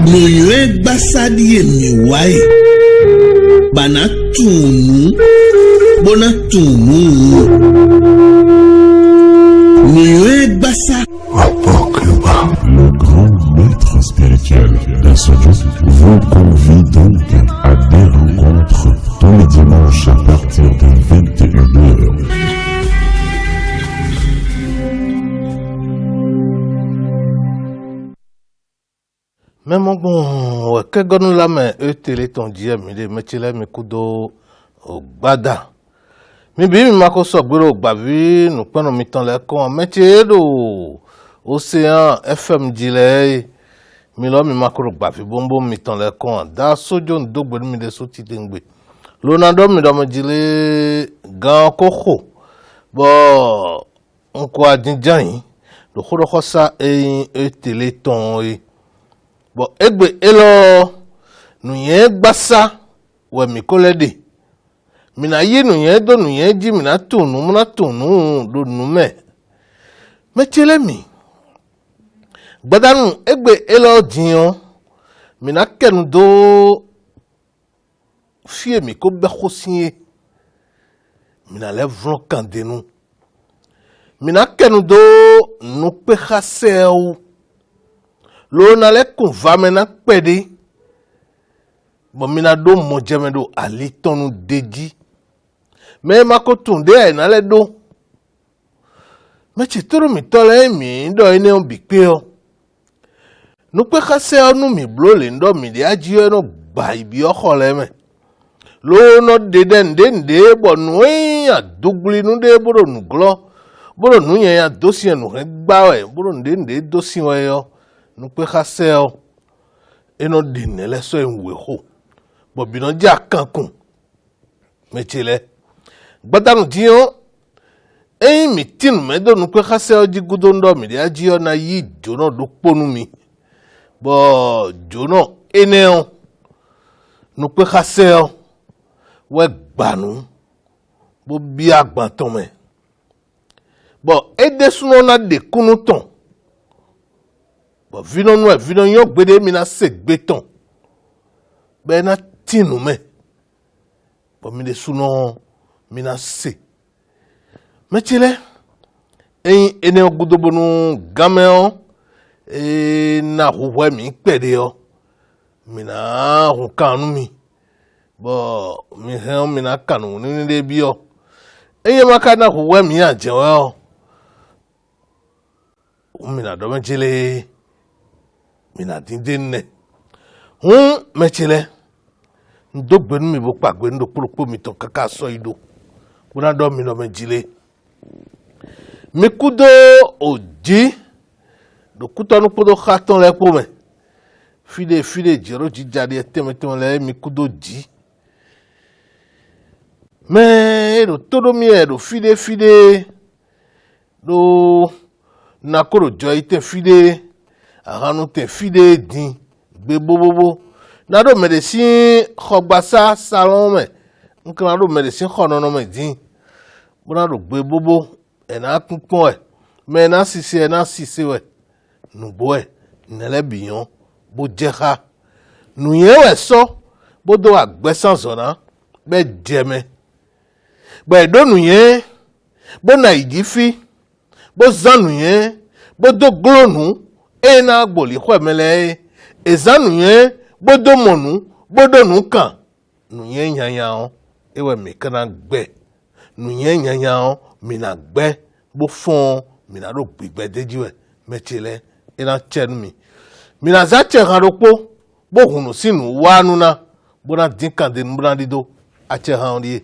Noye gbasadi emi wae. Bana tunu. Bona tunu. Noye gbasa. Le grand maître spirituel d'Assojo vous convie donc à des rencontres tous les dimanches à partir de 21h. Mais mon bon, que gonne la main, télé ton dieu, mais tu l'as mis coudo au bada. Mais bien, ma coso bureau bavi, nous prenons mi temps les cons, mais tu es Océan FM dilay, mi lo mi makro bavi, bombo mi temps les cons, da sojon dobo mi de soti dengbe. Lonado mi do me dile gan koko, bon, on quoi dinjan, le khorosa et télé ton bon, egbe elo nuye gbasa we mi kolede. Mina ye nuye do nuye ji mina tunu do nume. Mechele mi. Gbadanu egbe elo diyon mina kenu do fie mi ko be khosinye. Mina le vlon kandenu. Mina kenu do nu pe khaseu. Lo na le kun va mena pede. Bon mina do mo jeme do ali tonu deji. Me mako tunde e na le do. Me chitoro mi tole mi ndo ene on bikpe o. Nu pe kase onu mi blo le ndo mi de aji no gba ibi oko le me. Lo no de bonu ya dugli nu de boro nu glo. Boro nu yen ya dosi nu gba we boro de dosi we yo. Nous pouvons casser et nous dîner les soins ouého. Bon, bien, on dit à Cancun. Mais tu l'es. Badam dit, eh, mais tu nous pouvons casser du goudondo, mais il y a dit, on a eu Jono de Ponumi. Bon, Jono, énéon. Nous pouvons casser, ouais, banou. Bon, bien, bantomé. Bon, et des sous on a des counotons. Bon, vinon yo gbede mina se beton. Ben na tinu me. Bon, mi de sunon mina se. Mais chile, ene ogudobonu gameon, na huwe mi pede yo. Mina hukanu mi. Bon, mina kanu ni de biyo. Maka na huwe mi ajewe yo. Mina dome chile. Mina dindine. Mechile. Ndo gbenu mi bo pagbe ndo polopo mi ton kaka so ido. Kuna do mi no me jile. Mi kudo oji. Do kutonu podo khaton le po me. Fide jero jijadi etemeton le mi kudo ji. Me do todo mi do fide do nakoro joite fide. Aranu te fide din gbe bobobo na do medecin khogbasa salon me nkan do medecin khonono me din bona do gbe bobo e na kunpon e me na sise we nu boy nele biyon bo jeha nu yewe so bo do agbesan zona be jeme be do nu yen bo na idifi bo zanu yen bo do glonu ena gboli khwemele ezanu yen bodo monu bodo nukan nu yen yanya o ewe mi kana gbe nu yen yanya o mi na gbe bo fon mi na ro gbigbe dejiwe mechele ena chen mi na za che han ropo bo hunu sinu wanu na bo na dinkan de mbra dido a che han ri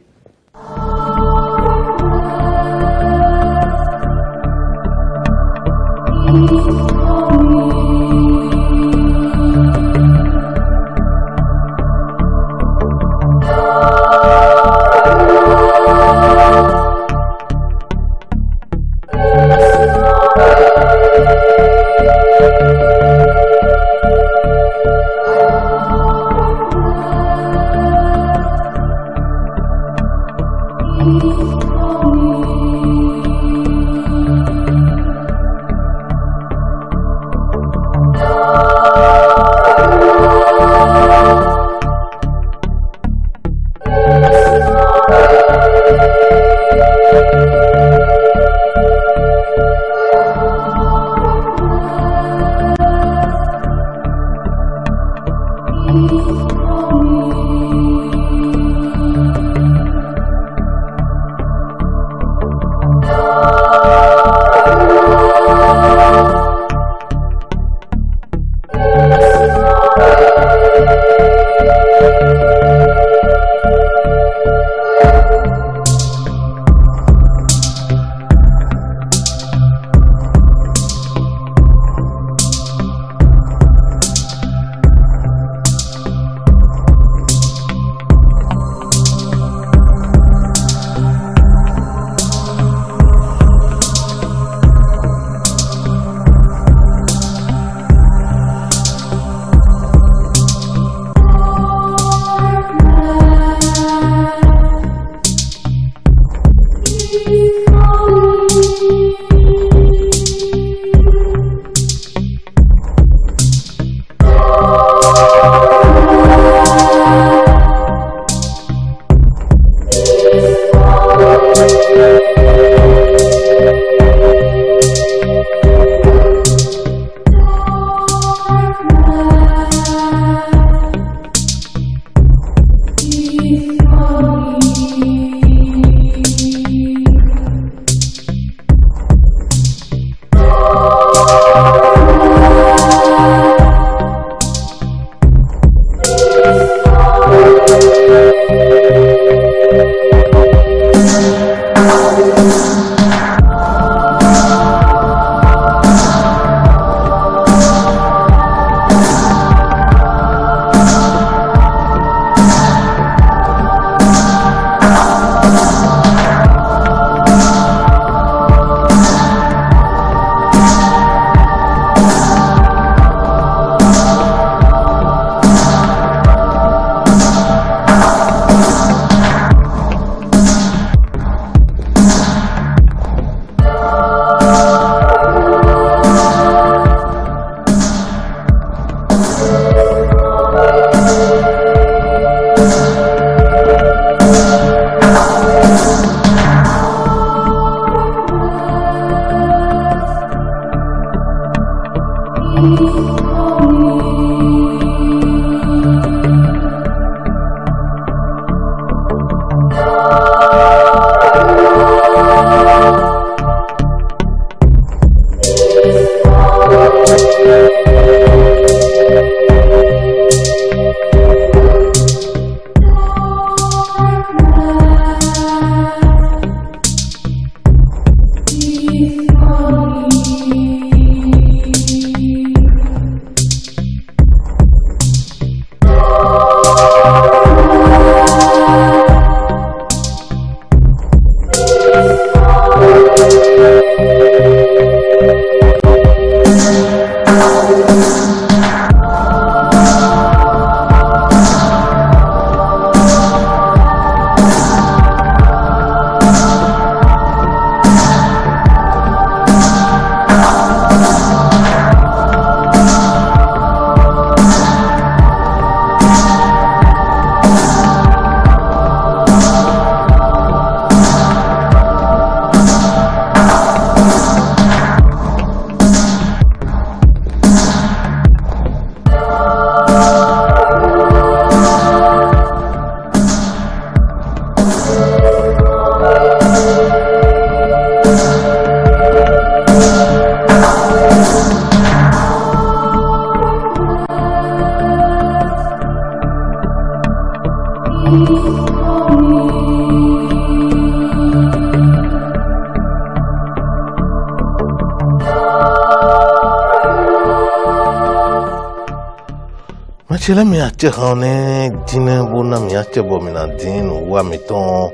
Machela mi ache khane dine bona mi ache bo mina din wa miton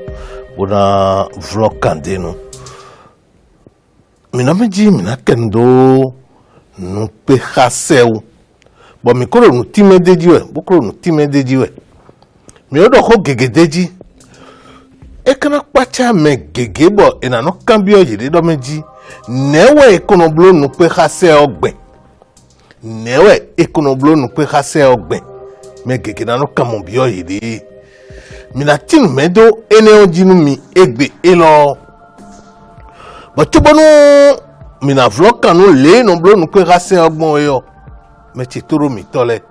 bona vlog kandenu mina meji mina kendo no pe khaseu bo mi koro no time dejiwe bo koro no time dejiwe mi odo ko gege deji e kana pacha me gege bo ina no kambio yide do meji newe ekonoblo no pe khaseu gbe newe ekonoblo no pe khase ogbe me gege na no kamo bio yidi mina tinu medo ene ojinu mi egbe elo bo tubonu mina vlog kanu le no blo no pe khase ogbon yo me chitoro mi tole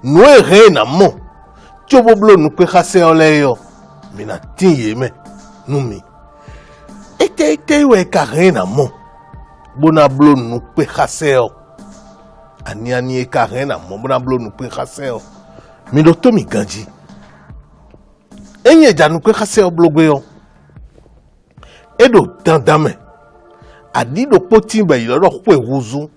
no ere na mo tubo blo no pe khase ole yo mina tinye me nu mi ete we kare na mo bona blo no pe khase o ani e karena mo bona blo no pe khaseo mi do to mi ganji enye janu kwe kase oblogwe yo edo dandame adido poti ba yilo kwe huzu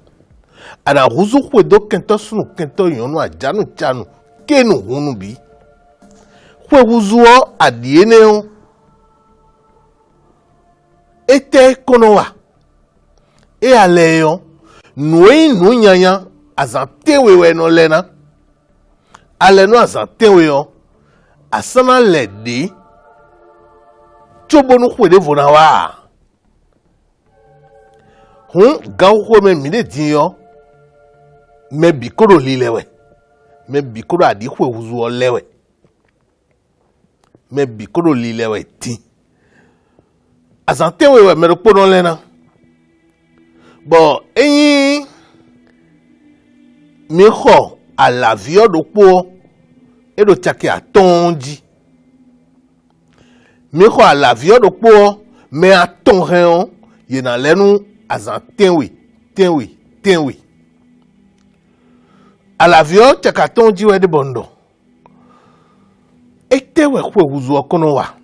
ana huzu kwe do kento sunu kento yonu ajanu chanu kenu hunu bi kwe huzu o adiene yo ete konowa e ale yo nui nu nyanya azantewe no lena ale no azantewe yo asana ledi chobonu kwede vona wa hun gawo me mi de din yo me bikoro lilewe me bikoro adi kwe wuzu olewe me bikoro lilewe ti azantewe we me ro no lena bo eyin mi kho alavio do po edo chake atonji mi kho alavio do po me aton reon ye na lenu azan tenwe alavio chake atonji we de bondo etewe kwe wuzu okono wa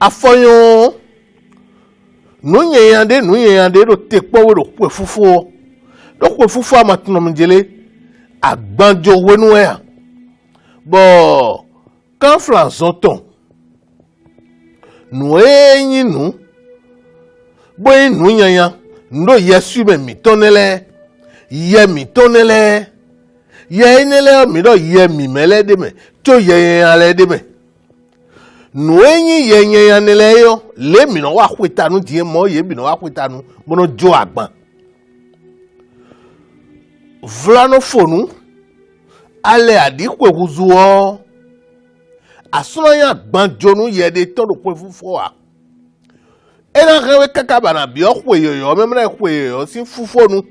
afoyon nunye yande do tekpo we do kwe fufu amatuno mjele agbanjo wenu ya bo kan flanson ton nu enyi nu bo enu yanya ndo yesu me mitonele ye enele mi do ye mi mele de me to ye ale de me nu enyi ye yanele yo le mi no wa kwetanu die mo ye bi no wa kwetanu bono jo agban vlano fonu ale adikwe huzuo asuna ya gbanjonu ye de todo kwe fufo a ena rewe kakaba na bi okwe yoyo memre kwe yoyo si fufonu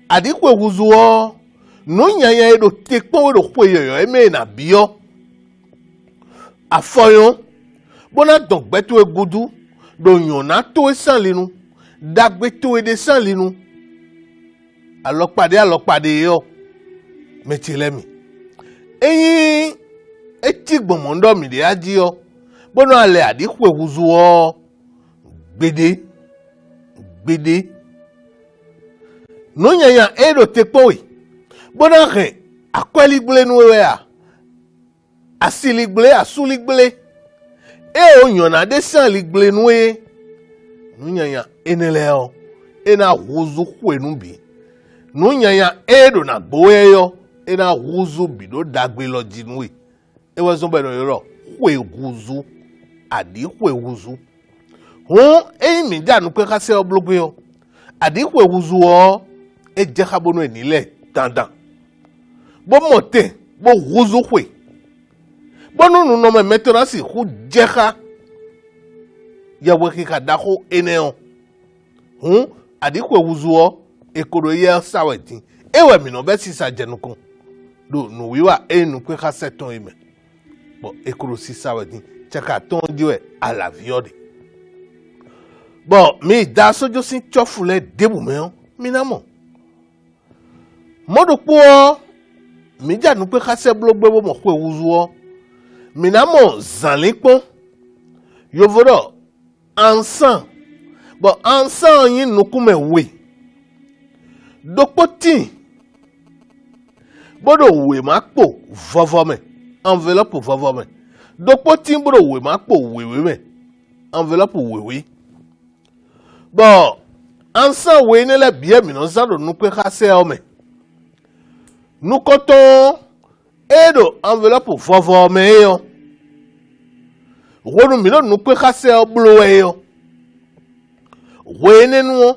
adikwe huzuo no nyanya edo tekpo edo kwe yoyo eme na bio afoyon bona dogbeto egudu do yona to esanlinu dagbe to ede sanlinu alopade yo metilemi eyin eti gbomondo mi de aji yo bono ale adikwe huzuo gbede no nyanya edo tekpowe bono re akweligbele nuwe a asiligbele asuligbele e o yona de sanligbele nuwe no nyanya eneleo ena huzu kwenu bi no nyanya edo na gbowe yo ena huzu bido dagbe lo jinwe ewe zo beno yoro kwe huzu adi kwe huzu hun mi janu pe kase oblogbe yo adi kwe huzu o e je khabono enile dandan bo mote bo huzu kwe bo nunu no me metonasi hu jeha ya we ka dako eneo hun adi kwe huzu o ekoro ye saweti ewe mi no be sisa jenukun do no wiwa enu kwe ka seton ime bo ekoro sisa wedi chaka ton diwe ala viode bo mi da sojo sin chofule debu me mi na mo modo po mi ja nu kwe ka se blogbe bo mo kwe wuzuo mi na mo zanlipo yovodo ansan bo ansan yin nukume we dokpoti bodo we makpo vovome enveloppe vovome dokpoti bodo we makpo wewe me enveloppe wewe bo ansa we ne le bie mi no zado nukwe khase ome nukoto edo enveloppe vovome yo wonu mi no nukwe khase oblo yo we ne nu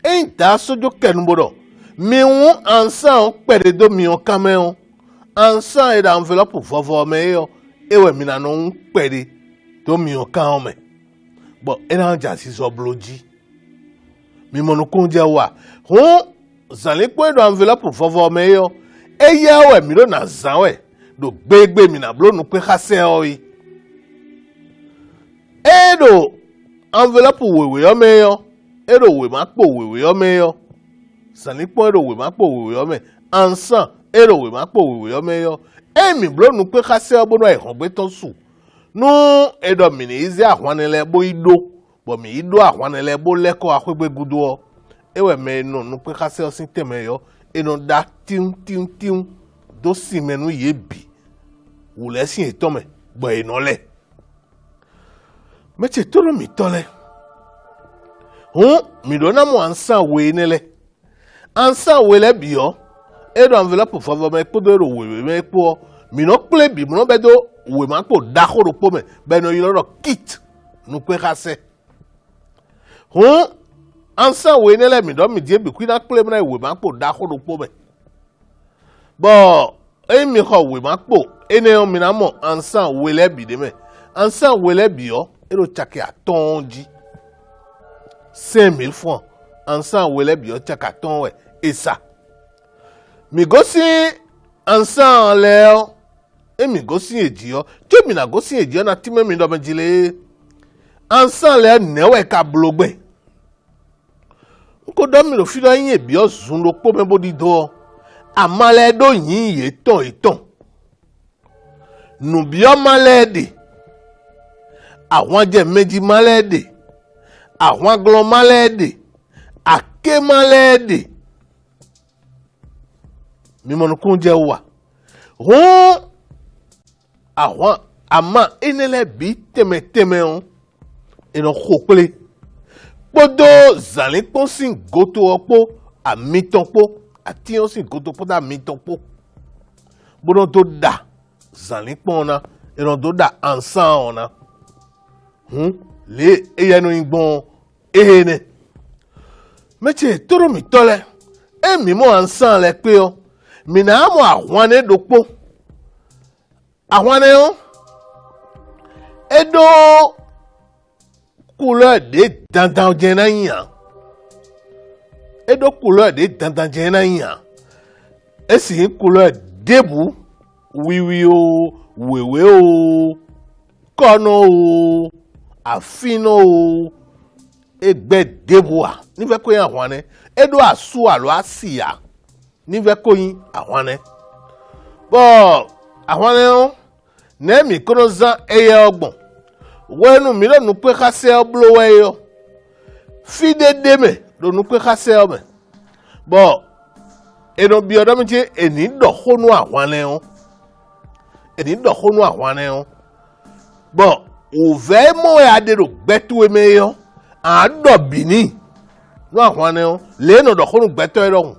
enta sojo kenu bodo mi won ansan pere do mi on kameo ansan e da enveloppe vovo me yo ewe mi na no pere do mi on kan me bo e na ja si so bloji mi mo no kun je wa hun zanle pe do enveloppe vovo me yo e ye we mi do na zan we do gbegbe mi na blo nu pe khase o yi e do enveloppe wewe yo me yo e do we ma po wewe yo me yo sanlipo ero we ma po wewe ome ansan ero we ma po wewe ome yo emi blo nu pe ka se obo no e hon gbe ton su nu edo mi ni izi ahwanele bo ido bo mi ido ahwanele bo leko akwegbe gudu o ewe me nu pe ka se osin teme yo eno da tim do si menu ye bi wo le sin eto me gbo eno le me che toro mi tole mi do na mo ansa we nele ansa we le bi o edo envelope favor me po do ro we me po mi no ple bi mo no be do we ma po da ko ro po me be no yoro kit nu pe ka se ansa we nele mi do mi die bi ku na ple me na we ma po da ko ro po me bo emi ko we ma po ene o mi na mo ansa we le bi de me ansa we le bi o ero chake atonji 5,000 francs ansa we le bi o chake aton we esa mi gosi ansa le o emi gosi eji o ti mi na gosi eji o na ti me mi do me jile ansa le newe ka blogbe ko do mi ro fi do yin ebi o zun lo po me bodi do amale do yin ye ton nu bi o male de àwọn je méjì male de àwọn aglo male de ake male de mi mo kun je wa àwọn ama enele bi teme on eno khopele podo zalin pon sin goto opo amiton po ati on sin goto po da miton po bodo to da zalin pon na eno do da ansan ona le eyanu igbon ehene meche toro mi tole emi mo ansan le pe o mi na mo àwọn ne dopo àwọn ne o edo couleur de dandan jena yan edo couleur de dandan jena yan esi couleur debu wiwi o wewe o kono o afino o egbe debu a ni fe ko yan àwọn ne edo asu alo asia ni fe ko yin àwọn ne bo àwọn ne o ne mi kono zan eye ogbon wenu mi lo nu pe ka se oblo we yo fi de me lo nu pe ka se o me bo eno bi odo mi je eni do honu àwọn ne o eni do honu àwọn ne o bo o ve mo ya de ro gbetu e me yo a do bini no àwọn ne o le no do honu gbetu e ro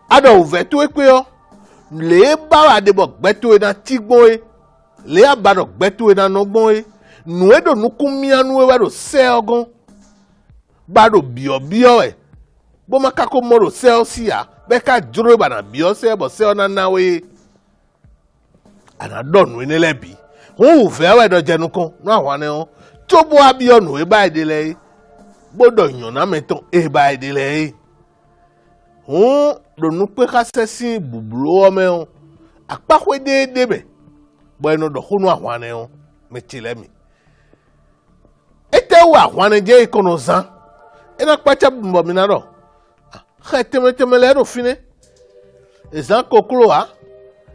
ado o ve to e pe yo le ba wa de bo gbetu e na tigbo e le abado gbetu e na no gbon e nu edo nu kumia nu e wa do se ogun bado bio e bo maka ko moro se o si ya be ka juro ba na bio se bo se ona na we ana do nu ni lebi o fe wa do jenu kan nu àwọn ne o to bo abio nu e ba ide le bodo yan na meton e ba ide le do nu pe ka se sin bubulu o me o apakwe de be bueno do hunu àwọn o me chilemi ete wa àwọn je ikono zan ina pacha bumbo mi na ro teme le ro fine ezan koklo a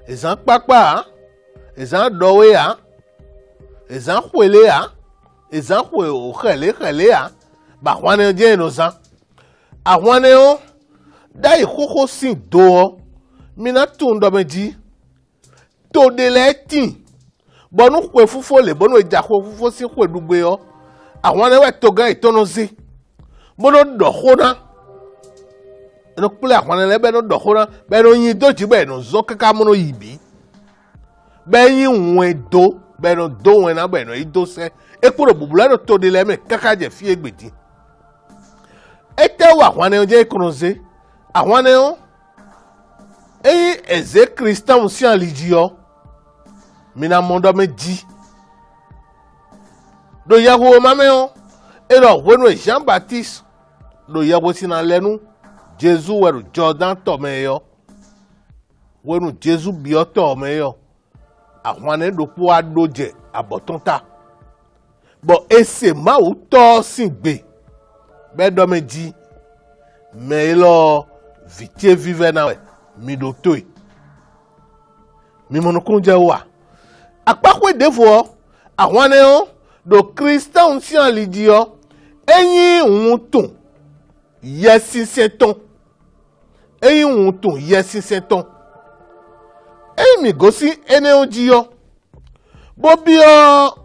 ezan papa a ezan dowe a ezan khwele a ezan khwe o khele a ba àwọn je no zan àwọn o dai khoko sin do mi na tun do meji to de letin bonu kwe fufo le bonu eja kwe fufo si kwe dugbe yo àwọn ne we to gan itono si bono do khona no pule àwọn ne be no do khona be no yin do ji be no zo kaka mo no yibi be yin won do be no do won na be no ido se e poro bubula no to de le me kaka je fi egbedi ete wa àwọn ne je ikonoze àwọn ne o eze Christian si alijio mina mondo meji do yawo mame o ero wenu Jean Baptiste do yawo sina lenu Jesus weru Jordan to me yo wenu Jesus bi o to me yo àwọn ne do po adoje abotonta bo ese ma o to sin gbe be do meji me lo vitie vive na we mi do toy mi monokun je wa apakwe defo àwọn ne do Christian si an lidi o eyin un ton yesi seton eyin un ton yesi seton mi gosi ene oji yo bo bi o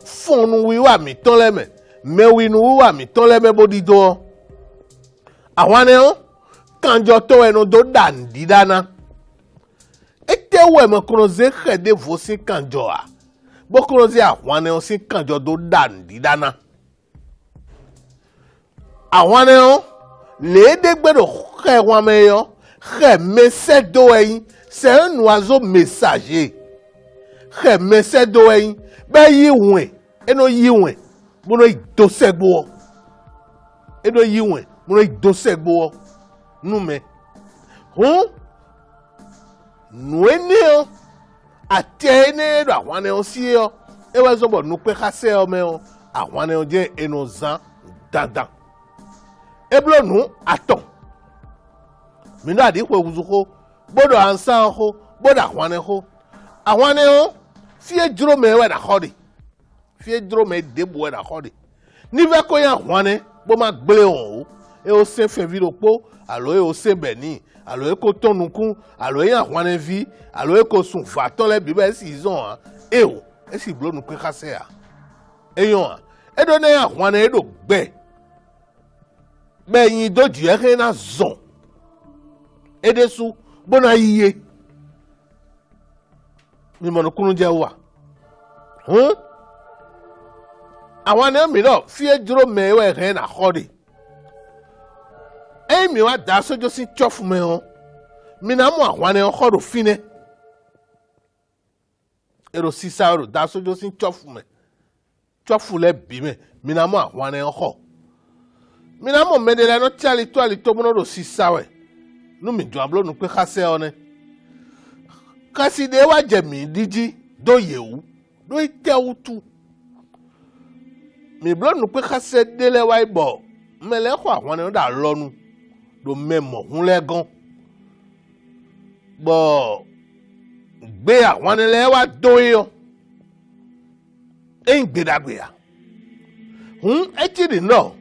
fonu wiwa mi ton leme me winu wiwa mi ton leme bodi do àwọn ne kanjo to eno do dan didana ete we mo kroze khede vosi kanjo a bo kroze àwọn ne si kanjo do dan didana àwọn ne le de gbedo khe wa me yo khe mese do yin c'est un oiseau messager khe mese do yin be yiwen eno yiwen mo no do segbo eno yiwen mo no do segbo nu me nu ene atene do àwọn ne si yo e we zo bo nu pe kase o me o àwọn ne je eno zan dandan eblo nu aton mi na di ko wuzuko bodo ansan ho bodo àwọn ne ho àwọn ne ho fie duro me we da khodi fie duro me debu we da khodi ni ve ko yan àwọn ne bo ma gbele on o e o se fe vi lopo alo e o se beni alo e ko tonukun alo e àwọn ne vi alo e ko sun fa ton le bi be si zon e o e si blo nu pe kase a e yon e do ne àwọn ne e do gbe bẹ́yìn dójú ẹ̀kẹ́ náà zọ̀n edesu bọ́nà iye mímọ̀nà kúrú jẹ́ wà àwọn ẹni mìíràn fíẹ́ dúró mẹ́wẹ́ ẹ̀kẹ́ náà kọ́dì ẹ̀yìn mi wá dá sójú sí tsọ́fù mẹ́wọ́n mìíràn mú àwọn ẹni kọ́dù fínẹ́ èrò sísá èrò dá sójú sí tsọ́fù lẹ́ bí mẹ́ mìíràn mú àwọn ẹni kọ́ mina mo medele no tiali to mono do sisawe nu mi jo ablo nu pe kase one kasi de wa jemi diji do yewu do itewutu mi blo nu pe kase dele wa ibo mele ko àwọn ni da lonu do memo hun legan bo gbe àwọn ni le wa do yo gbedagbe ya e ti di no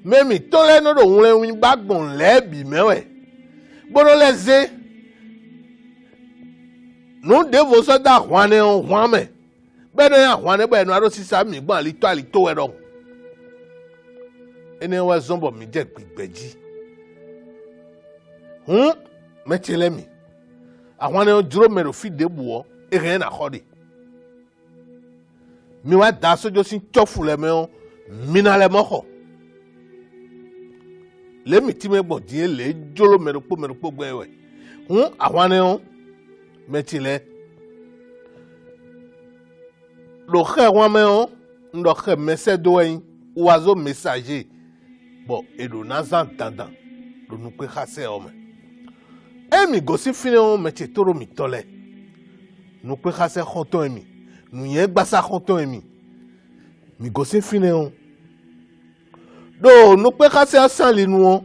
memi to le no do wule win bagbon le bi mewe bono le ze no devo so da hwane hwan me be no ya hwane be no aro sisa mi gban ali to we do ene wa zombo mi je gbigbeji me tele mi àwọn ne juro mero fi debu o e na khodi mi wa da sojo sin tofu le me o mina le moko lemi ti me gbon die le jolo merupo gbewe àwọn ne on metile lo khe wọn me on ndo khe mese do yin oiseau messager bon edo nazan dandan lo nu pe khase o me emi gosi fine on meti toro mi tole nu pe khase khonton emi nu yen gbasa khonton emi mi gosi fine on do no pe kase asan linu won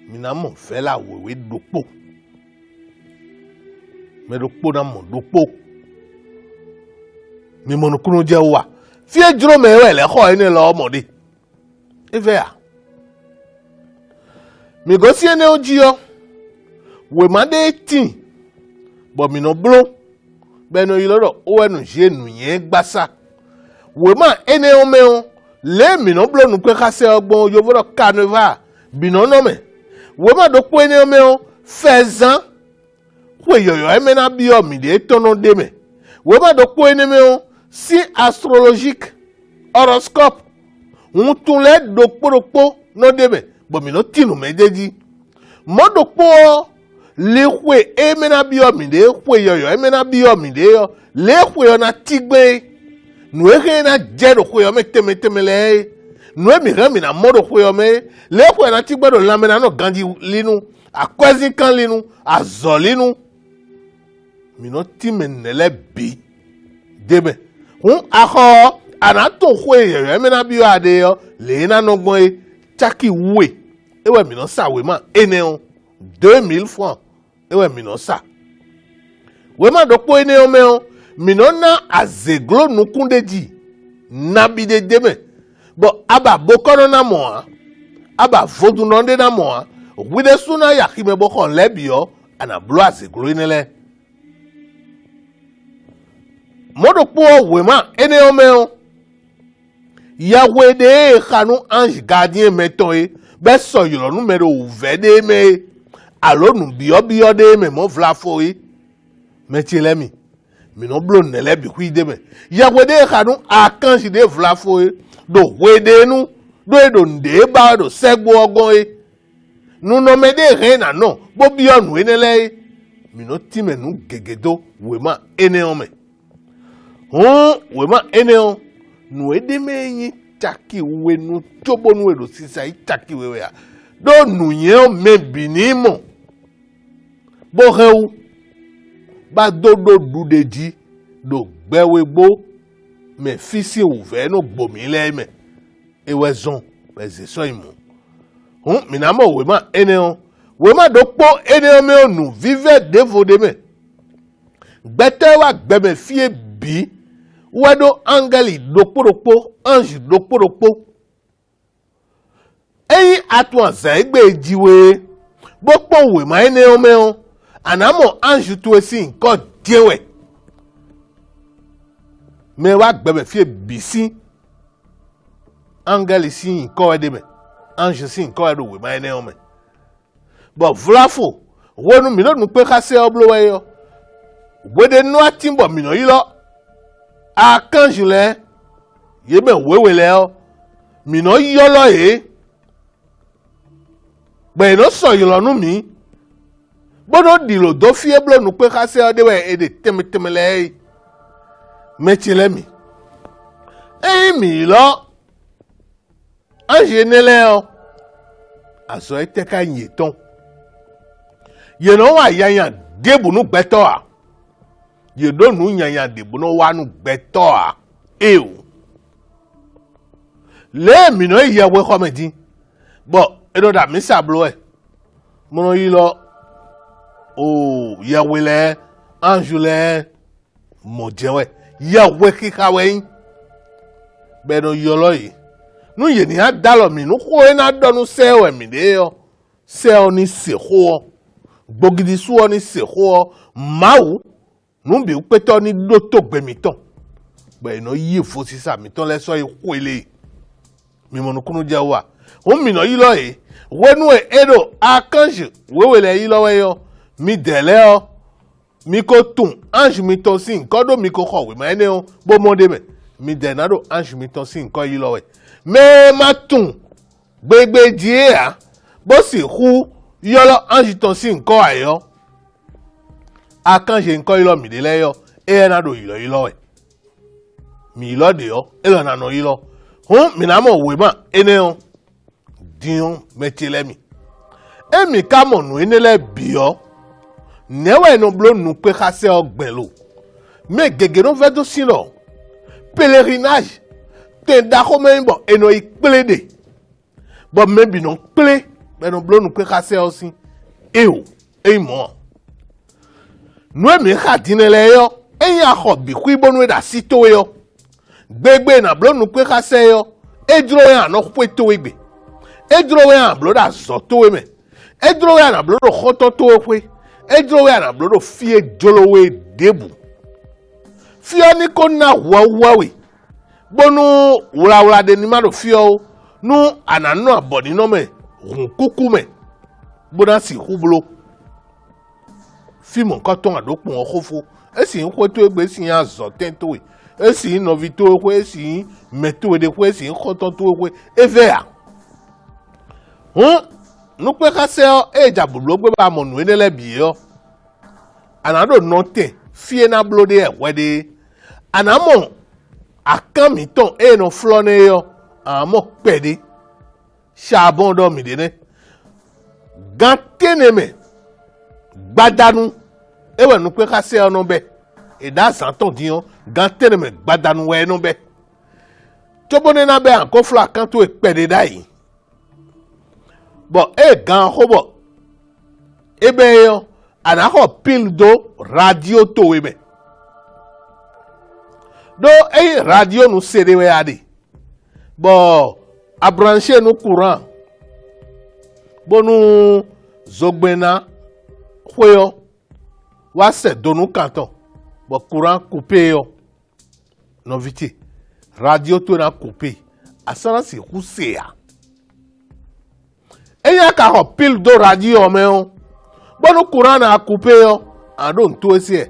mi na mo fe la wewe dopo me dopo na mo dopo mi mo no kunu je wa fi ejuro me we le kho ene lo omode ife ya mi go si ene oji yo we ma de tin bo mi no blo be no yi lodo o enu je nu yen gbasa we ma ene o me o le mi no blo nu pe kase ogbon yo bodo carnival bi no no me we ma do po ene o me o fezan we yoyo e me na bi o mi de tono de me we ma do po ene me o si astrologique horoscope un tun le do poropo no de me bo mi no tinu me deji mo do po le we e me na bi o mi de we yoyo e me na bi o mi de yo le we na tigbe nu e na jedo ko yo me teme le nu e mi ran mi na modo ko yo me le ko na ti gbedo la me na no ganji linu akwezi kan linu azolinu mi no ti me nele bi debe akho ana to ko ye me na bi o ade yo le na no gbon e chaki we e we mi no sa we ma ene o 2000 francs e we mi no sa wema do po ene ome o minona azeglo nukundeji nabide deme bo aba bokono na mo aba vodu nonde na mo wide suna yakime boko lebio ana blo azeglo inele modo po wema ene ome o Yahweh de khanu ange gardien meton be so yoro numero vede me alo nu bio de me mo vlafo metilemi mi no blo nele bi hu de me Yahweh de khanu akanji de vlafo do wede nu do nde ba do segbo ogon nu no me de rena no bo bio nu enele mi no time nu gegedo wema ene ome wema ene o nu edemenyi taki wenu tobo nu edo sisa itaki wewe ya do nu yen mebinimo bo heu ba dodo dudeji do gbewe gbo me fisi ouve no gbomi le me ewezon bezeso imu minamo wema eneo wema do po eneo me onu vive devode me gbete wa gbeme fie bi wedo angeli dokpodokpo ange dokpodokpo eyi atwa zegbe jiwe bopo we ma ene ome o anamo ange tu esi nko diewe me wa gbebe fie bisi angeli si nko edeme ange si nko edo we ma ene ome bo vlafo wonu mi lo nu pe ka se oblo we yo wede no atimbo mi no yilo akanjule yebe wewele o mi no yolo gbe no so yolo nu mi bodo dilo do fie blo nu pe ka se o de we ede temetemele mechile mi mi lo anje nele o aso eteka nyeton ye no wa yanya debu nu gbeto a ye do nu nyanya debu no wa nu gbeto a le mi no ye we komedi bo edo da mi sablo mo no yi lo o ye we le anjule mo jewe ye we kika we be no yo lo yi nu ye ni adalo mi nu ko na do nu se we mi de yo se oni se ho gbogidi su oni se ho mawu nu bi peto ni do to gbe mi ton gbe no yi fo sisa mi ton le so iku ile mi mo nu kunu je wa o mi no yi lo wenu edo akanji wewele yi lo we yo mi dele o mi ko tun ange mi ton sin nkan do mi ko ko we ma ene o bo mo de me mi de na do ange mi ton sin nkan yi lo we me ma tun gbegbe die a bo si hu yolo ange ton sin nkan ayo akanje nkan yi lo mi de le yo na do yi lo we mi lo de yo na no yi lo mi na mo we ma ene o dion metile mi emi ka mo nu enele bio newe no blo nu pe ka se ogben lo me gege no ve do sino pèlerinage te da ko me bo eno ipelede bo me bi no pele be no blo nu pe ka se o sin mo nu emi ka dinele yo eya ho bi ku ibonu da sito yo gbegbe na blo nu pe ka se yo edro ya no ku to egbe edro ya blo da zo to we me edro ya na blo do khoto to we edro ya na blo do fie jolowe debu fio ni ko na wawe bonu wura de ni ma do fio nu ananu abodi no me hun kuku me bona si hublo fimo nkan ton adopun okofo esi nko to egbe si yan zo tento we esi no vito we esi meto de we esi nkoton to we evea nu pe ka se o jabulo gbe ba mo nu enele bi yo anado note fie na blode e wede anamo akami ton no flone yo amo pede shabon do mi de ne gantene me gbadanu ewe nu pe ka se o no be e da san ton dion gantene me gbadanu we no be tobone na be an ko fla kan to e pede dai bo gan hobo ebe yo anako pile do radio to eme do radio nous cédé we ade bon a brancher nous courant bon nous zogbena khoyo wa se do nous canton bon courant coupé yo non vite radio to na coupé asana si rousia ya ka ho pile do radio me on bon nous courant na coupé yo ando nto esi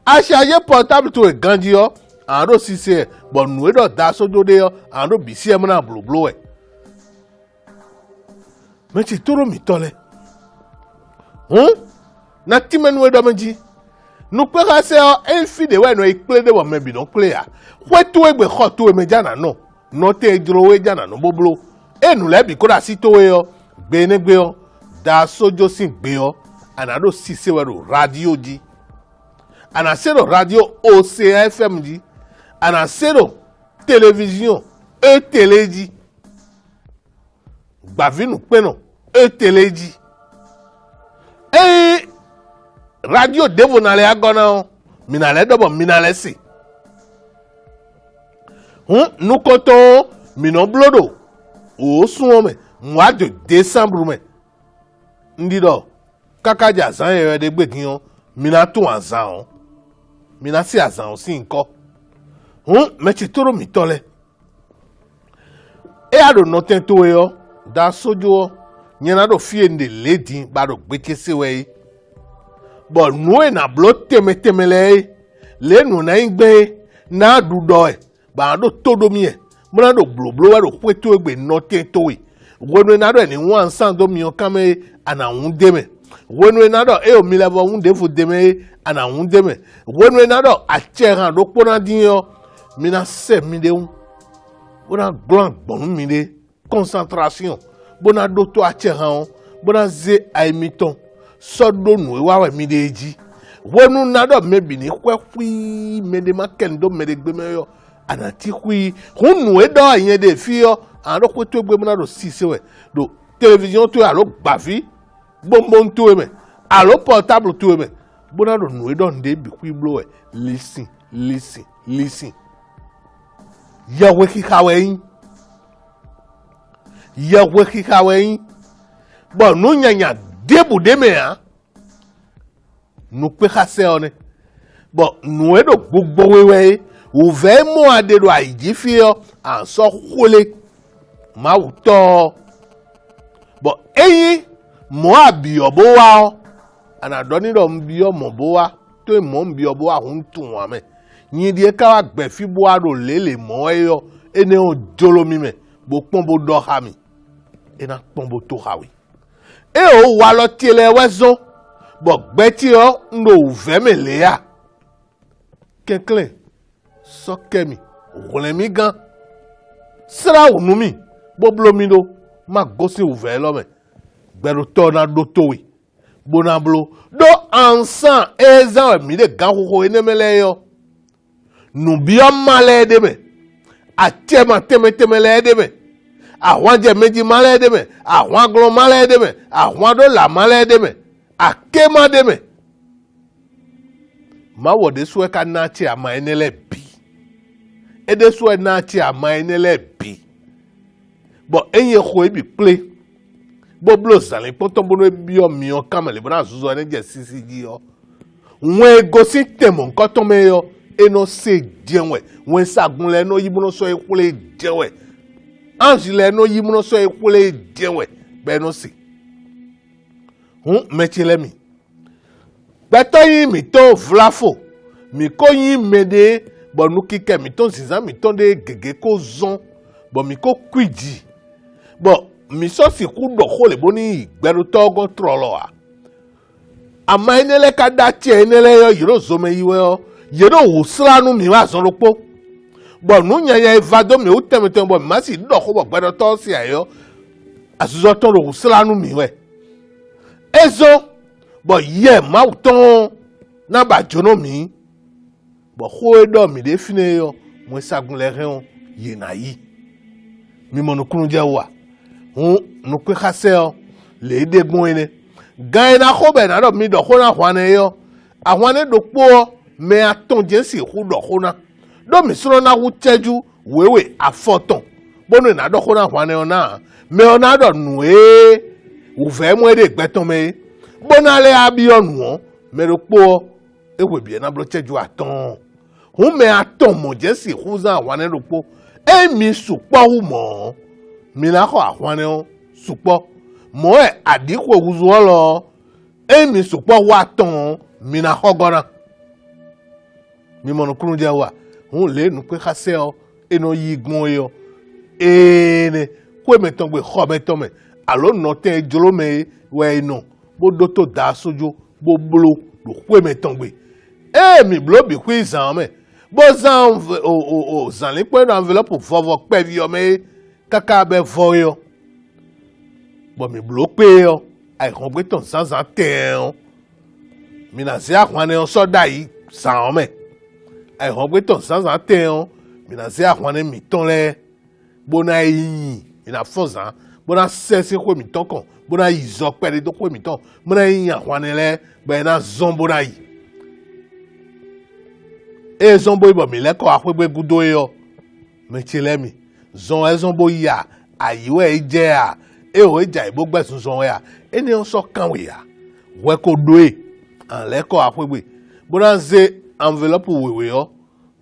a charger portable to e gandi yo ando si se bon nous do da so do de yo ando bisi e na bloblo e mais ti toro mi tole na timenu e do meji nous peut passer un fil de ouais no ikple de bo me bi don play a wetu egbe kho to e meja na no no te dro we jana no boblo e nu le bi ko da si to we yo gbe ne gbe yo da sojo sin gbe yo anado si se we radio di anasero radio OCFM di anasero télévision télé di gbavinu peno télé di radio devonale agona minale dobo minale si nous comptons minon blodo o suome mois de décembre me ndido kakaja zan ye de gbedin mina to azan mina si azan si nko me ti toro mi tole e ado no tento yo da sojo nyena do fie nde ledi ba do gbekese we bo nu e na blo temetemele le nu na ingbe na dudo e ba do todo mi e mo na do bloblo wa do kweto egbe no tento we wonu na do ni wan san do mi o kame ana un deme wonu na do e o mi level un defo deme ana un deme wonu na do a cheran do pona din yo mi na se mi de un bona grand bon mi de concentration bona do to a cheran bona ze aimiton sodo nu wa wa mi de ji wonu na do mebi ni kwekwi me de makendo me de gbe me yo anati kwi hunu e do yen de fi yo ando ko to gbe na do sise we do télévision to alo gbavi bonbon to me alo portable to me bona do nu e do nde bi kwi blo we listen yawe ki kawen bon nu nyanya debu de me a nu pe khase one bon nu e do gbogbo wewe o ve mo ade do aiji fi yo an so khole ma uto bon eyin mo abi obo wa o anadoni do mbi o mo bo wa to mo mbi obo wa hun tun wa me yin die ka wa gbe fi bo wa ro lele mo eyo ene o jolomi me bo pon bo do ha mi ena pon bo to ha wi e o wa lo tile wezo bo gbe ti o ndo ve me le ya kenkle sokemi rolemi gan sra onumi boblo do ma gosi uve lo me gbero to na do to wi bonablo do ansan ezan mi de gan koko enemele yo nu bi o male de me atema temetele de me àwọn je méjì male de me àwọn aglo male de me àwọn do la male de me akema de me ma wode so ka na chi ama enele bi ede so na chi ama enele bi bo enye ko ebi ple bo blo zale poto bono bi o mi o kamele bra zuzo ene je sisi ji yo won ego si temo nkan to me yo eno se dienwe won sagun le no yibuno so ekule dienwe anji le no yibuno so ekule dienwe be no si mechile mi beto yin mi to vlafo mi ko yin mede bo nu kike mi to sizan mi to de gege ko zon bo mi ko kwiji bo mi so si ku do ko le bo ni igberu to go trolo a ama enele ka da ti enele yo yiro zo me yiwe yo yiro wusranu mi wa so ropo bo nu nyanya evado mi o temete bo ma si do ko bo gberu to si ayo asuzo to ro wusranu mi we ezo bo ye ma uton na ba jono mi bo ko edo mi de fine yo mo sagun le ren ye na yi mi mo no kunu je wa nu pe khase o le degun ene gan na ko be na do mi do ko na hwane yo ahwane do po me aton jensi hu do ko na do mi suro na hu teju wewe afoton bonu na do ko na hwane ona me ona do nu wo fe mo de gbeton me bona le abi onu me do po ewe bi na blo teju aton hu me aton mo jensi hu za ahwane do po emi supo hu mo mi na ko ahwane o supo mo e adiko wuzu lo emi supo wa ton mi na hogora mi mo no kurun je wa hun le nu pe khase o eno yigun yo ene ko me ton gbe kho me ton me alo no te jolo me we ino bo do to da sojo bo blo do ko me ton gbe mi blo bi ku izan me bo zan o zan le pe envelope fovo pe vi o me kaka be vo yo bon mi bloqué yo ai rongbe ton sans anten mi na se ahwane on soda yi san me ai rongbe ton sans anten mi na se ahwane mi ton le bona yi mi na fonza bona sese ko mi ton kon bona yi zo pere do ko mi ton bona yi ahwane le be na zombo na yi e zombo ibo mi le ko apegbe gudo yo me chile mi zon e zombo ya ayiwe je a o eja ibo gbesun so ya eni on so kanwe ya we ko doe an le ko apegbe bona ze envelope wewe yo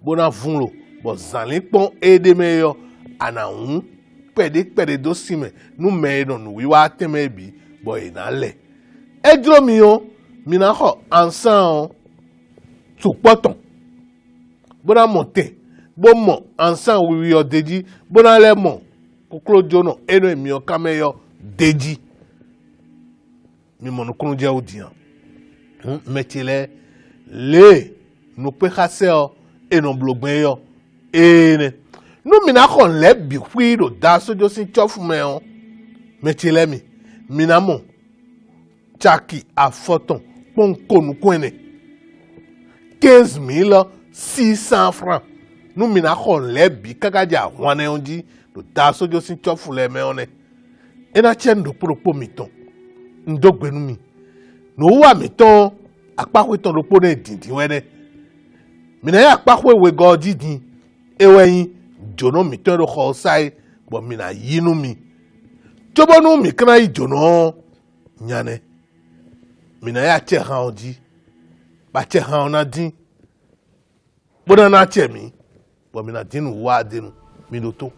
bona funlo bo zanli pon ede me yo ana hun pede do sime nu me no nu wi wa teme bi bo ina le ejro mi yo mi na ho ansan tu poton bona monte bo mo ansan wi yo deji bona le mo koklo jono eno emi o kameyo deji mi mo kunu je odian metile le no pe khase o eno blogben yo ene no mi na kon le bi kwi do da sojo sin chofu me o metile mi na mo chaki afoton pon konu kwene 15,600 francs no mi na kon le bi kaka ja hwane onji do da sojo sin chofu le me one ena chen do propo mi ton ndogbenu mi no wa mi ton apakwe ton do po ne dindin wene mi na ya apakwe we go didin eweyin jono mi ton do kho sai bo mi na yinu mi tobonu mi kana yi jono nyane mi na ya che han oji ba che han na din bona na che mi bo mi na dinu wa dinu mi do to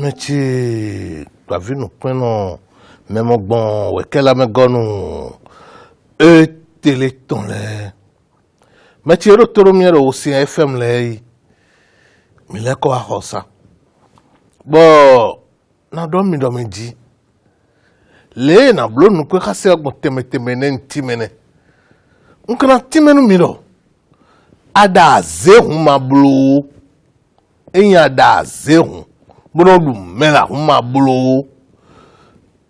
Mechi Gavino Peno Memogbon Wekela Megonu Téléthon le Mechi Rotoro Miero aussi FM le Mileko Ahosa Bo na domi ji le na blo nu kwe kase ogbon teme ntimene nkana timenu miro ada zehun ma blo eyin ada zehun bono du mela ma blo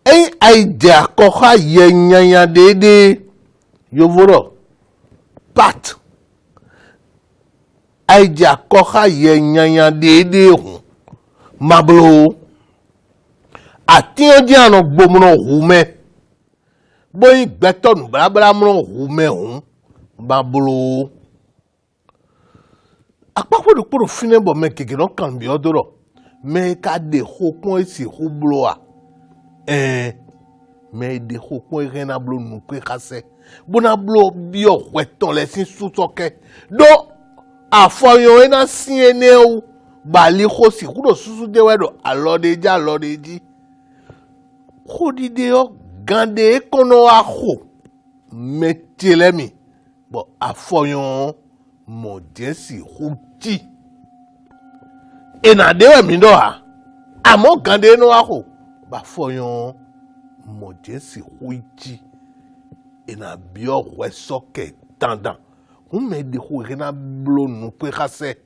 eyin aide akoha yenyanya dede yovoro pat aide akoha yenyanya dede hun ma blo atiyan di ano gbomuno hume boyi gbetonu brabra muno hume hun ba blo apapo do poro fine bo me keke no kan bi odoro me ka de hokun esi hublo a me de hokun rena blo nu kwe kase bona blo bi o weton le sin susoke do afoyon ena siene o bali khosi kudo susu de wedo alodeji Kodideo gande kono aho metelemi bo afoyon modesi huti ena dewe mindo ha amo gande no aho ba foyon modesi huti ena bio wesoke tanda me de ho rena blo nu pe kase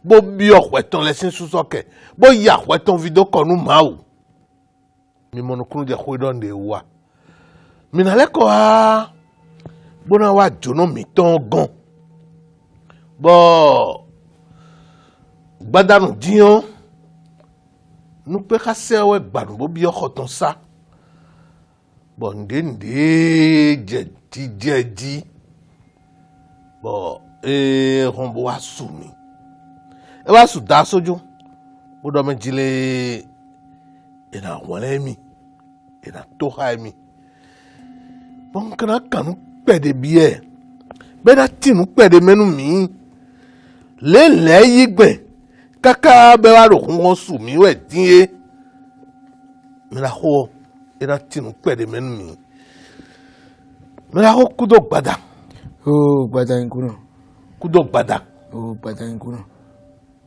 bo bio weton lesin susoke bo ya weton video konu mawu mi monokunu de khwedon de wa minaleko ha bona wa jono mi ton gan bo gbadanu diyan nu pe ka se we gbadun bo bi okoton sa bo ndende jeji bo ron bo wa sumi e wa su da sojo o do me jile ina wale mi ina toha mi bon kana kanu pede biye beda tinu pede menu mi le yigbe kaka be wa ro kun su mi we tie mi la ho ina tinu pede menu mi mi la ho kudo gbada o gbada nkunu kudo gbada o gbada nkunu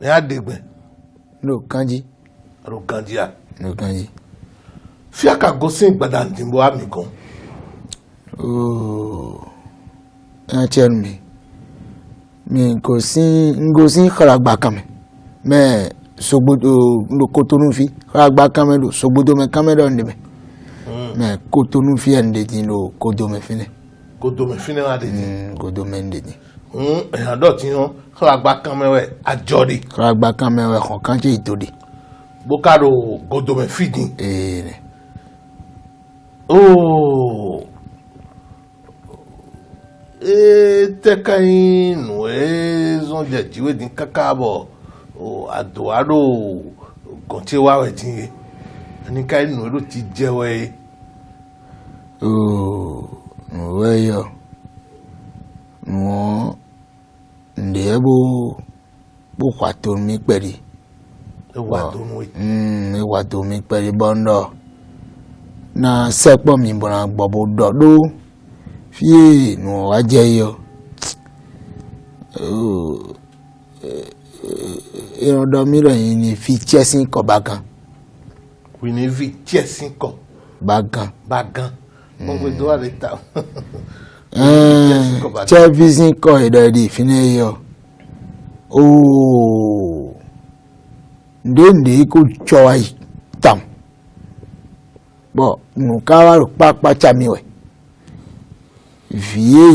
me adegbe no kanji ro gandia no kanji fiaka gosin gbada ndimbo amikon o chen mi ngosin kharagba kame me sogbodo lo kotonu fi kharagba kame lo sogbodo me kame do ndime me kotonu fi ende din lo kodo me fine wa de kodo me ende din e ado ti han kharagba kame we ajori kharagba kame we kan je itode bokaro godo me fidin oh tekainu zonje jiwe din kakabo o adoaro konti wa we tin ani kai nu ro ti jewe we yo no ndebo bo kwato mi peri ewa to mi peri bondo na sepo mi bona gbobo dodo fie no ajeyo do mi lo yin ni fi chesin ko bagan we ni fi chesin ko bagan mo gbe do ale ta chesin ko edo di fine yo oh ndende ko choi tam bo nu kawa ro papa chamiwe vie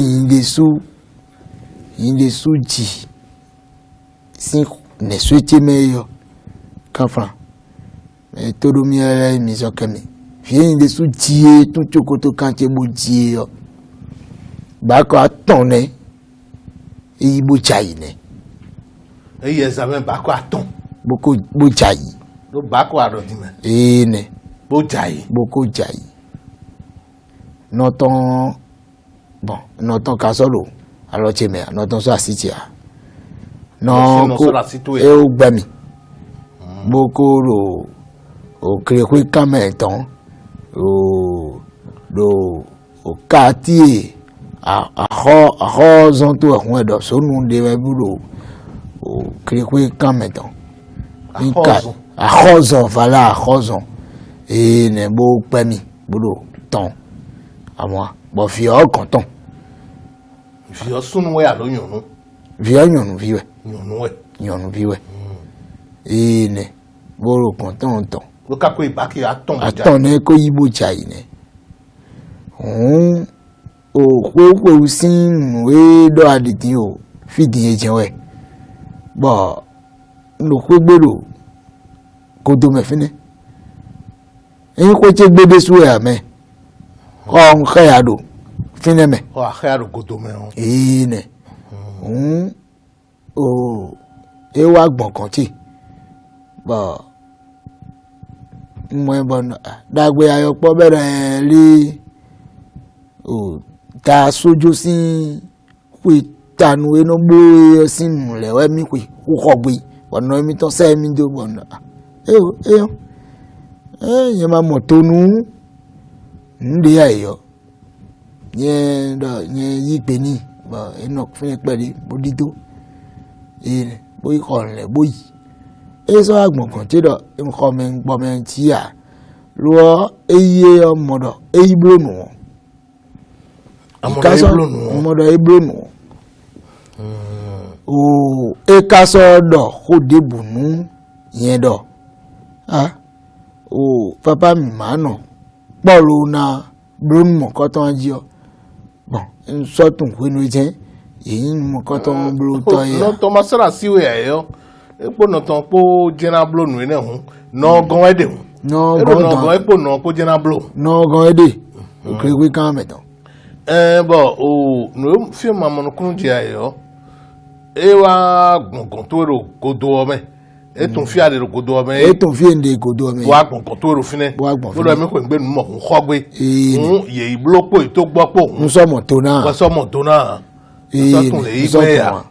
inde su ji si ne souhaite meilleur kafra e todo mi ala mi so kemi vie inde su ji tout chokoto kanche bo ji yo ba ko atone e bo chai ne e examen ba ko aton boko bo chai lo ba ko aro di me ne bo jai boko chai noton bon noton kasolo alo cheme noton so asitia no ko e o gbami boko ro o krekwe kameton o kati a zonto ahun edo so nu de buro o krekwe kameton inka a hozon vala hozon e ne bo gbami buro ton àwọn bo fi o kan ton fi o sunu we alo yonu vi anyonu viwe yonu viwe e ne boro kan ton lo ka ko ibaki aton ja aton ne ko yibo chai ne o po sin we do aditi o fidi ejen we bo lo ko gbero ko do me fini en ko che gbede su ya me ko khayado fini me o khayado ko do me o ne o e wa gbon kan ti bo mo bon dagbe ayopo bere ri o ta sojo sin kwe tanu eno gbo sin le we mi kwe ku khogbe wona mi ton se mi do bon ye ma motonu ndi ayo nye yipe ni ba eno fun peri bodito bo ikon le boyi so agbon kan ti do nko me ngbo me ti a lo eye omodo eyi blonu omodo iblonu o ekaso do hodebunu yen do o papa mi mano polo na blonu mo ko ton ji o bon so tun ko nu je yin mo ko ton blo to ya no to masara siwe ayo epo no ton po jena blonu ene hun no gon ede hun no gon epo no po jena blo no gon ede o kwe kan meton bo o no fi mama no kun je ayo e wa gbongbon to ro godo ome e tun fi ade ro godo ome e tun fi ende godo ome wa gbongbon to ro fine lo mi ko ngbe nu mo kun khogbe ye iblopo to gbopo un so mo to na so tun le igbe ya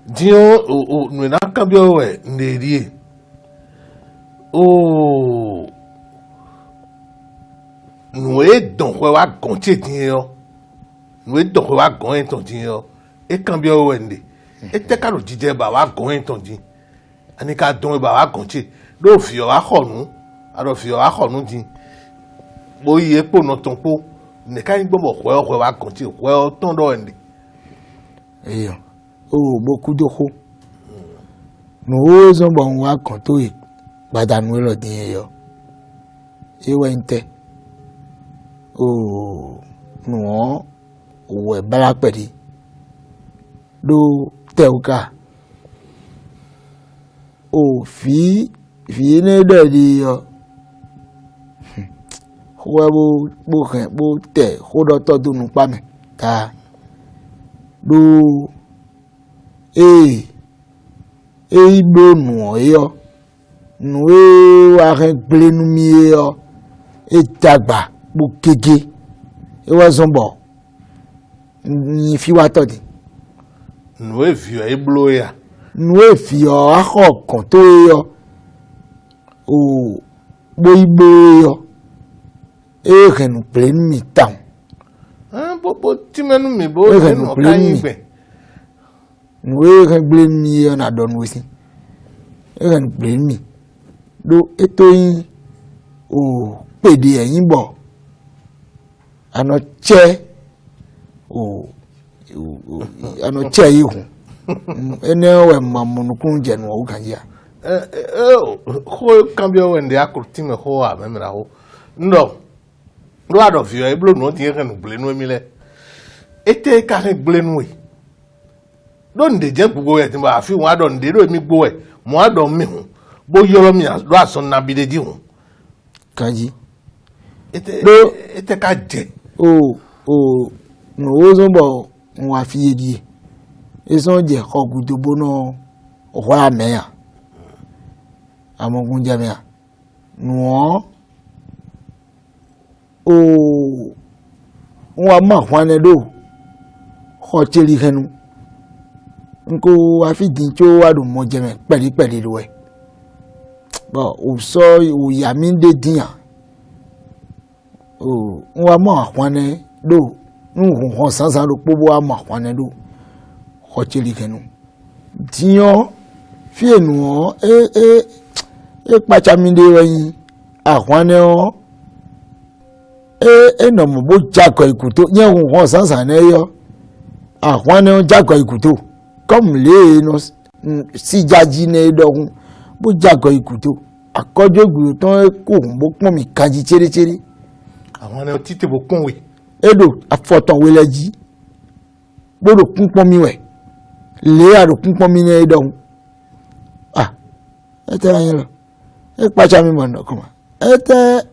dio o nu na kan bi o we nderi o nu e don we wa gon ti tin yo nu e don we wa gon en ton tin yo e kan bi o we nde e te ka ro jije ba wa gon en ton tin ani ka don ba wa gon ti lo fi o wa khonu aro fi o wa khonu tin bo yi epo no ton po ne ka yin gbomo kwe o wa gon ti kwe o ton do nde eyo o boku joko no o zo bo wa kan to gbadanu lo din yo ewe nte o no o bala pedi do teuka o fi ne de di yo ho bo kan bo te ho do to dunu pa me ta do igbonu yo nu wa re glenu mi yo dagba bo kege e wa zombo ni fi wa to di nu e fi e blo ya nu e fi o akọ kan to yo o bo igbo yo e renu plenu mi town bo ti menu mi bo no kan yin gbe nu e ren blame mi na don we sin e ren blame mi do eto yin o pede eyin bo ano che o ano che yi hun ene we mamunukun jenu o kan ya ho cambio wende akurtime ho a memra ho ndo do ado fi e blo no tie kan blenu emile ete ka kan blenu e don de je gbogbo e tin ba fi won ado nde do mi gbo e mo ado mi hu bo yoro mi do ason na bi de di hu kanji ete ka je no ozo bo won fi edi eso je ko gudobo no okwara meya amogun jamia no wa ma kwane do ko teli kanu nko afidin cho wa do mo jeme peli do e bo o so o ya mi de dian wa ma kwane do nhun ho sansan do pobo wa ma kwane do ko teli kanu dian fi enu e pachaminde yin akwane o no mo bo jako ikuto yen hun sansan na yo akwane o jako ikuto comme le no si jaji na edogun bo jako ikuto akojo guru ton ko bo pon mi kanji chere àwọn o tite bo pon we edo afoton we leji bodo kun pon mi we le aro kun pon mi na edogun ete yin lo e pachami mo no kuma ete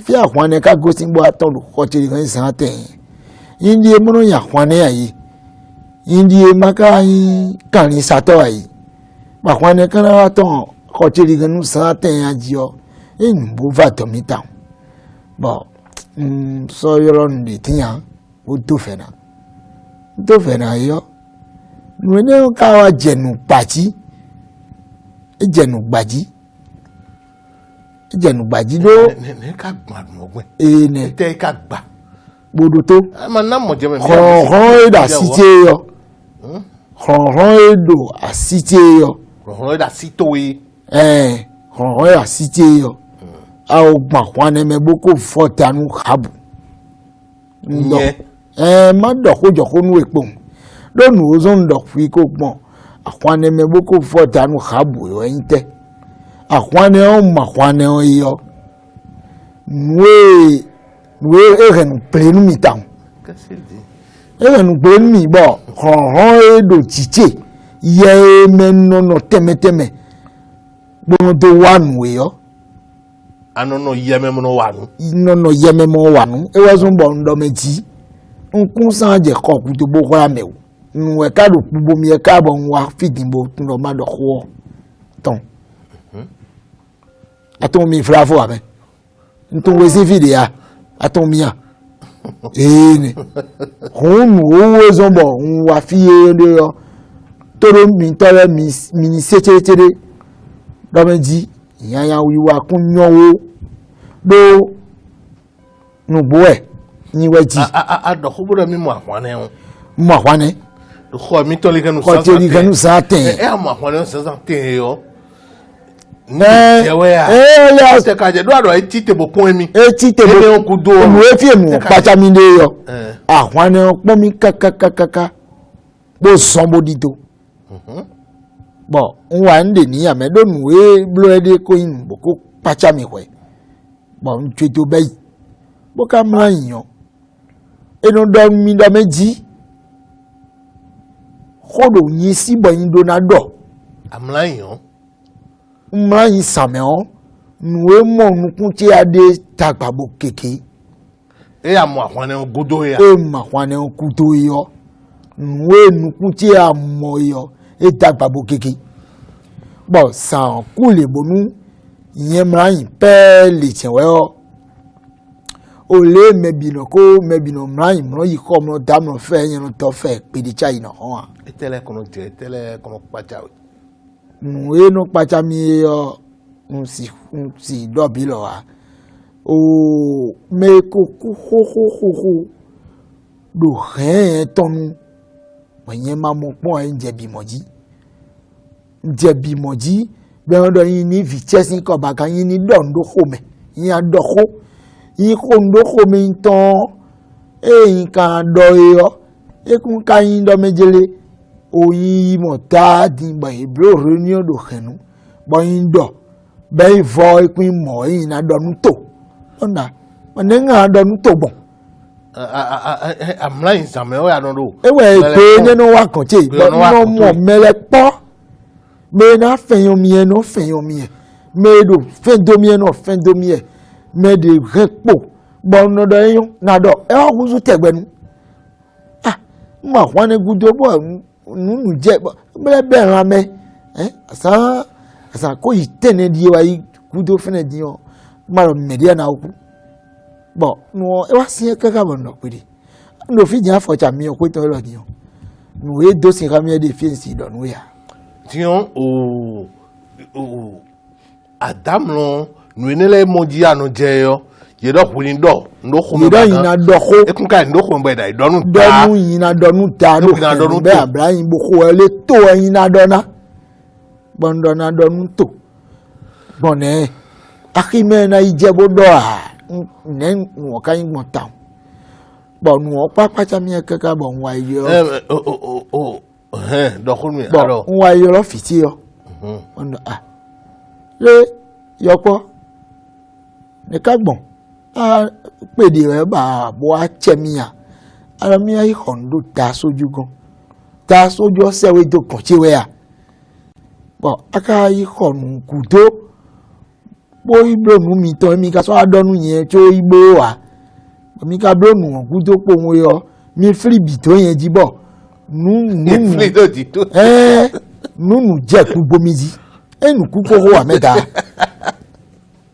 fi akwane ka gosin bo atolu ko tiri kan san ten indi e mono ya akwane ayi indi e maka yi kan ni sato ayi akwane kan wa ton ko tiri kan san ten ajio e nbo va to mi ta bo so yoro ndi tiyan o to fena yo nwene ka wa jenu pachi ejenu gbaji lo ne ka gbadun ogbe ne te ka gba bodo to ma na mo je me ron da site yo ron edo asite yo ron da sito we ron ya site yo a o gba kwane me boko fotanu habu ndo ma do ko jo ko nu epo lo nu ozo ndo fi ko gbon akwane me boko fotanu habu yo ente akwane o makwane o yo nwe eren plenu mi tan eren plenu mi bo ron edo chiche ye menno no temeteme bo do wanu yo anono yeme mo wanu no yeme mo wanu e wazo bo ndo meji nkun san je ko ku to bo ko amewo nwe ka do pubo mi e ka bo nwa fidimbo tun lo ma do ko ton aton mi frafo abe nton we si fidia aton mi a ni hon wo zombo nwa fiye de yo toro mi tore mi ni sechetere do meji yanya wiwa kunyowo do no boe ni weji a do khobura mi mo akwane do kho mi to le kanu sa teri kanu sa ten mo akwane sa ten yo ya se ka je do ado tite bo pon mi tite bo ku do mo e fi mu pachaminde yo akwane pon mi kakakaka bo somebody to bo nwa nde ni amedo nu we bloede ko yin bo ko pachami hwe bo ntweto bayi bo ka mra yan eno do mi do meji khodo yin si bo yin do na do amla yan mra yin sameo nu we mo nukun ti ade tagbabo keke amo akwane godo ya ma kwane kuto yo nu we nukun ti amo yo tagbabo keke bo san kule bonu yen mra yin pe le chenwe o le mebino ko mebino mra yin mro yi ko mro da mro fe yin to fe pe di chai no ho etele kono je etele kono pacha nu e no pacha mi yo si do bi lo wa o me ko ho do hen tonu yen ma mo pon en jebi moji be odo yin ni vichesin ko ba kan yin ni dondo khome yin adoko yin ko ndo khome nton yin kan do yo e kun kan yin do mejele oyin mo ta di ba ibro reunion do khenu bo yin do be vo ipin mo yin na do nu to ona ne nga do nu to bon amla insame o ya no do ewe pe ne no wa kan che bo no mo mele po me na feyon mi e no feyon mi e me do fen do mi e no fen do mi e me de repo bo no do yin na do e wa kuzu tegbenu ah ma wa ne gudo bo nunu je be be ran me asa ko itene di wa gudo fene di o ma ro media na oku bo no e wa sin kaka bo no pedi no fi jan fo cha mi o ko to lo di o no e do sin ka mi de fi si do no ya tiun adam lo nu enele moji anu je yo ye do kuni do ndo ko mi do yin na do ko e kun ka ndo ko mbe da idonu donu yin na donu ta no donu be abrahim bo ko ele to yin na dona bondo na donu to bone akime na ijebo do a ne wo kan mo ta bo nu o papa cha mi kaka bo nwa yo do ko mi bo aro nwa yo lo fiti yo ono le yopo ne ka gbon a pèdè rẹ̀ bá bọ́ á chẹ́míà ara mi ayé hondo ta sójú gan ta sójú ọ̀sẹ̀ wẹ́ tó kàn ṣe wẹ́ à bọ́ aka ayé honu kùtó bó ibronu mi tán mi ká sọ́ adọ́nu yẹn tó igbó wà mi ká bronu hàn kùtó pòun yọ mi fíríbì tó yẹn jí bọ̀ nùnù jẹ́ kú bomijí ẹnu kú kókó wà mẹ́ta.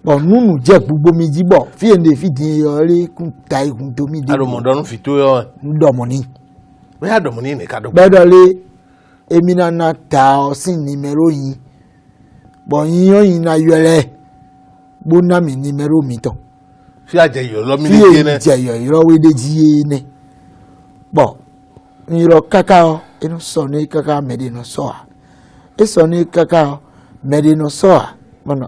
Bon nunu je gbogbo meji bo fi ende fi din yore kun ta ikun to mi de aro mo donu fi to yo ndo money we ya do money ni ka do bedo le emi na ta o sin ni mero yin bo yin na yole bo na mi ni mero mi to fi aje yo lo mi fi de ne je yo iro we de ji ne bo ni ro kaka o eno so ni kaka me de no so a e so ni kaka me de no so a mono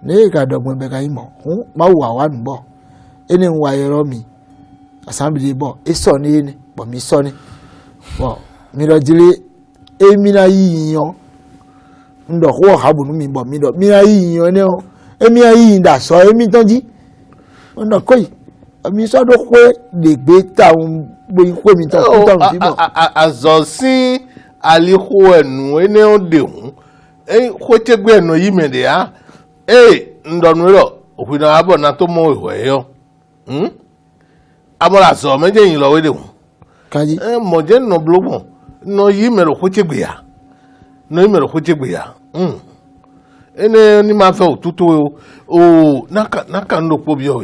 ne ga dogbon be ka imo ma wa wa nbo eni nwa yero mi assembly bo e so ni ni bo mi so ni bo mi do jile emi na yiyan ndo ko ha bunu mi bo mi do mi na yiyan ne o emi ayi nda so emi tonji ndo ko yi mi so do pe le gbe ta un gbe ko mi to ko ta mi bo azosin aliho enu ene o de hun ko te gbe enu yi me de ya ndonu ro òfin abo na to mo iho eyo amola so meje yin lo wede hun kaji mo je no blogbon no yi mero ko tegbe ya no yi mero ko tegbe ya ene ni ma fe otutu o naka ndo po bi o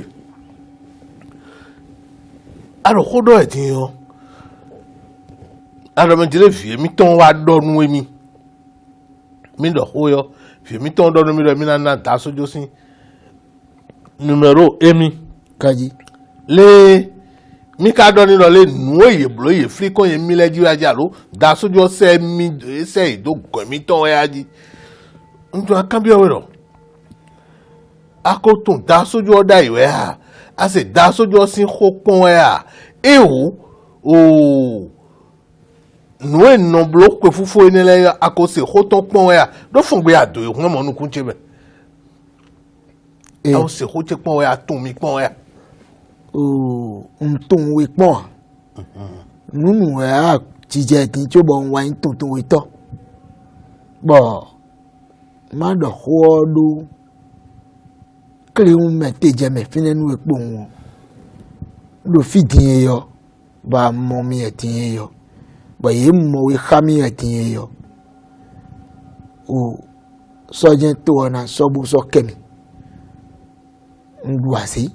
aro kodo e tin yo aro me jile fi mi ton wa donu emi mi do ho yo fi mi ton donu mi do mi na ta sojo sin numero emi kaji le mi ka doni lo le nu oye blo ye fli kon ye mi leji aja lo da sojo se mi se ido ko mi ton ya ji njo akambi owero akotun da sojo oda iwe ha a se da sojo sin khopon ya ewu o nu e no blo ko fufu enele akose khoton pon ya do fun gbe ado ehun mo nu kun chebe a se khote pon ya tun mi pon ya ntun we pon nunu a jije tin tí ó bo nwa ntun we to bo ma do ho do kle un me teje me finenu epo won lo fidin yo ba mo mi etin yo ba ye mo we khami etin yo o so je to na so bu so kemi ndu asi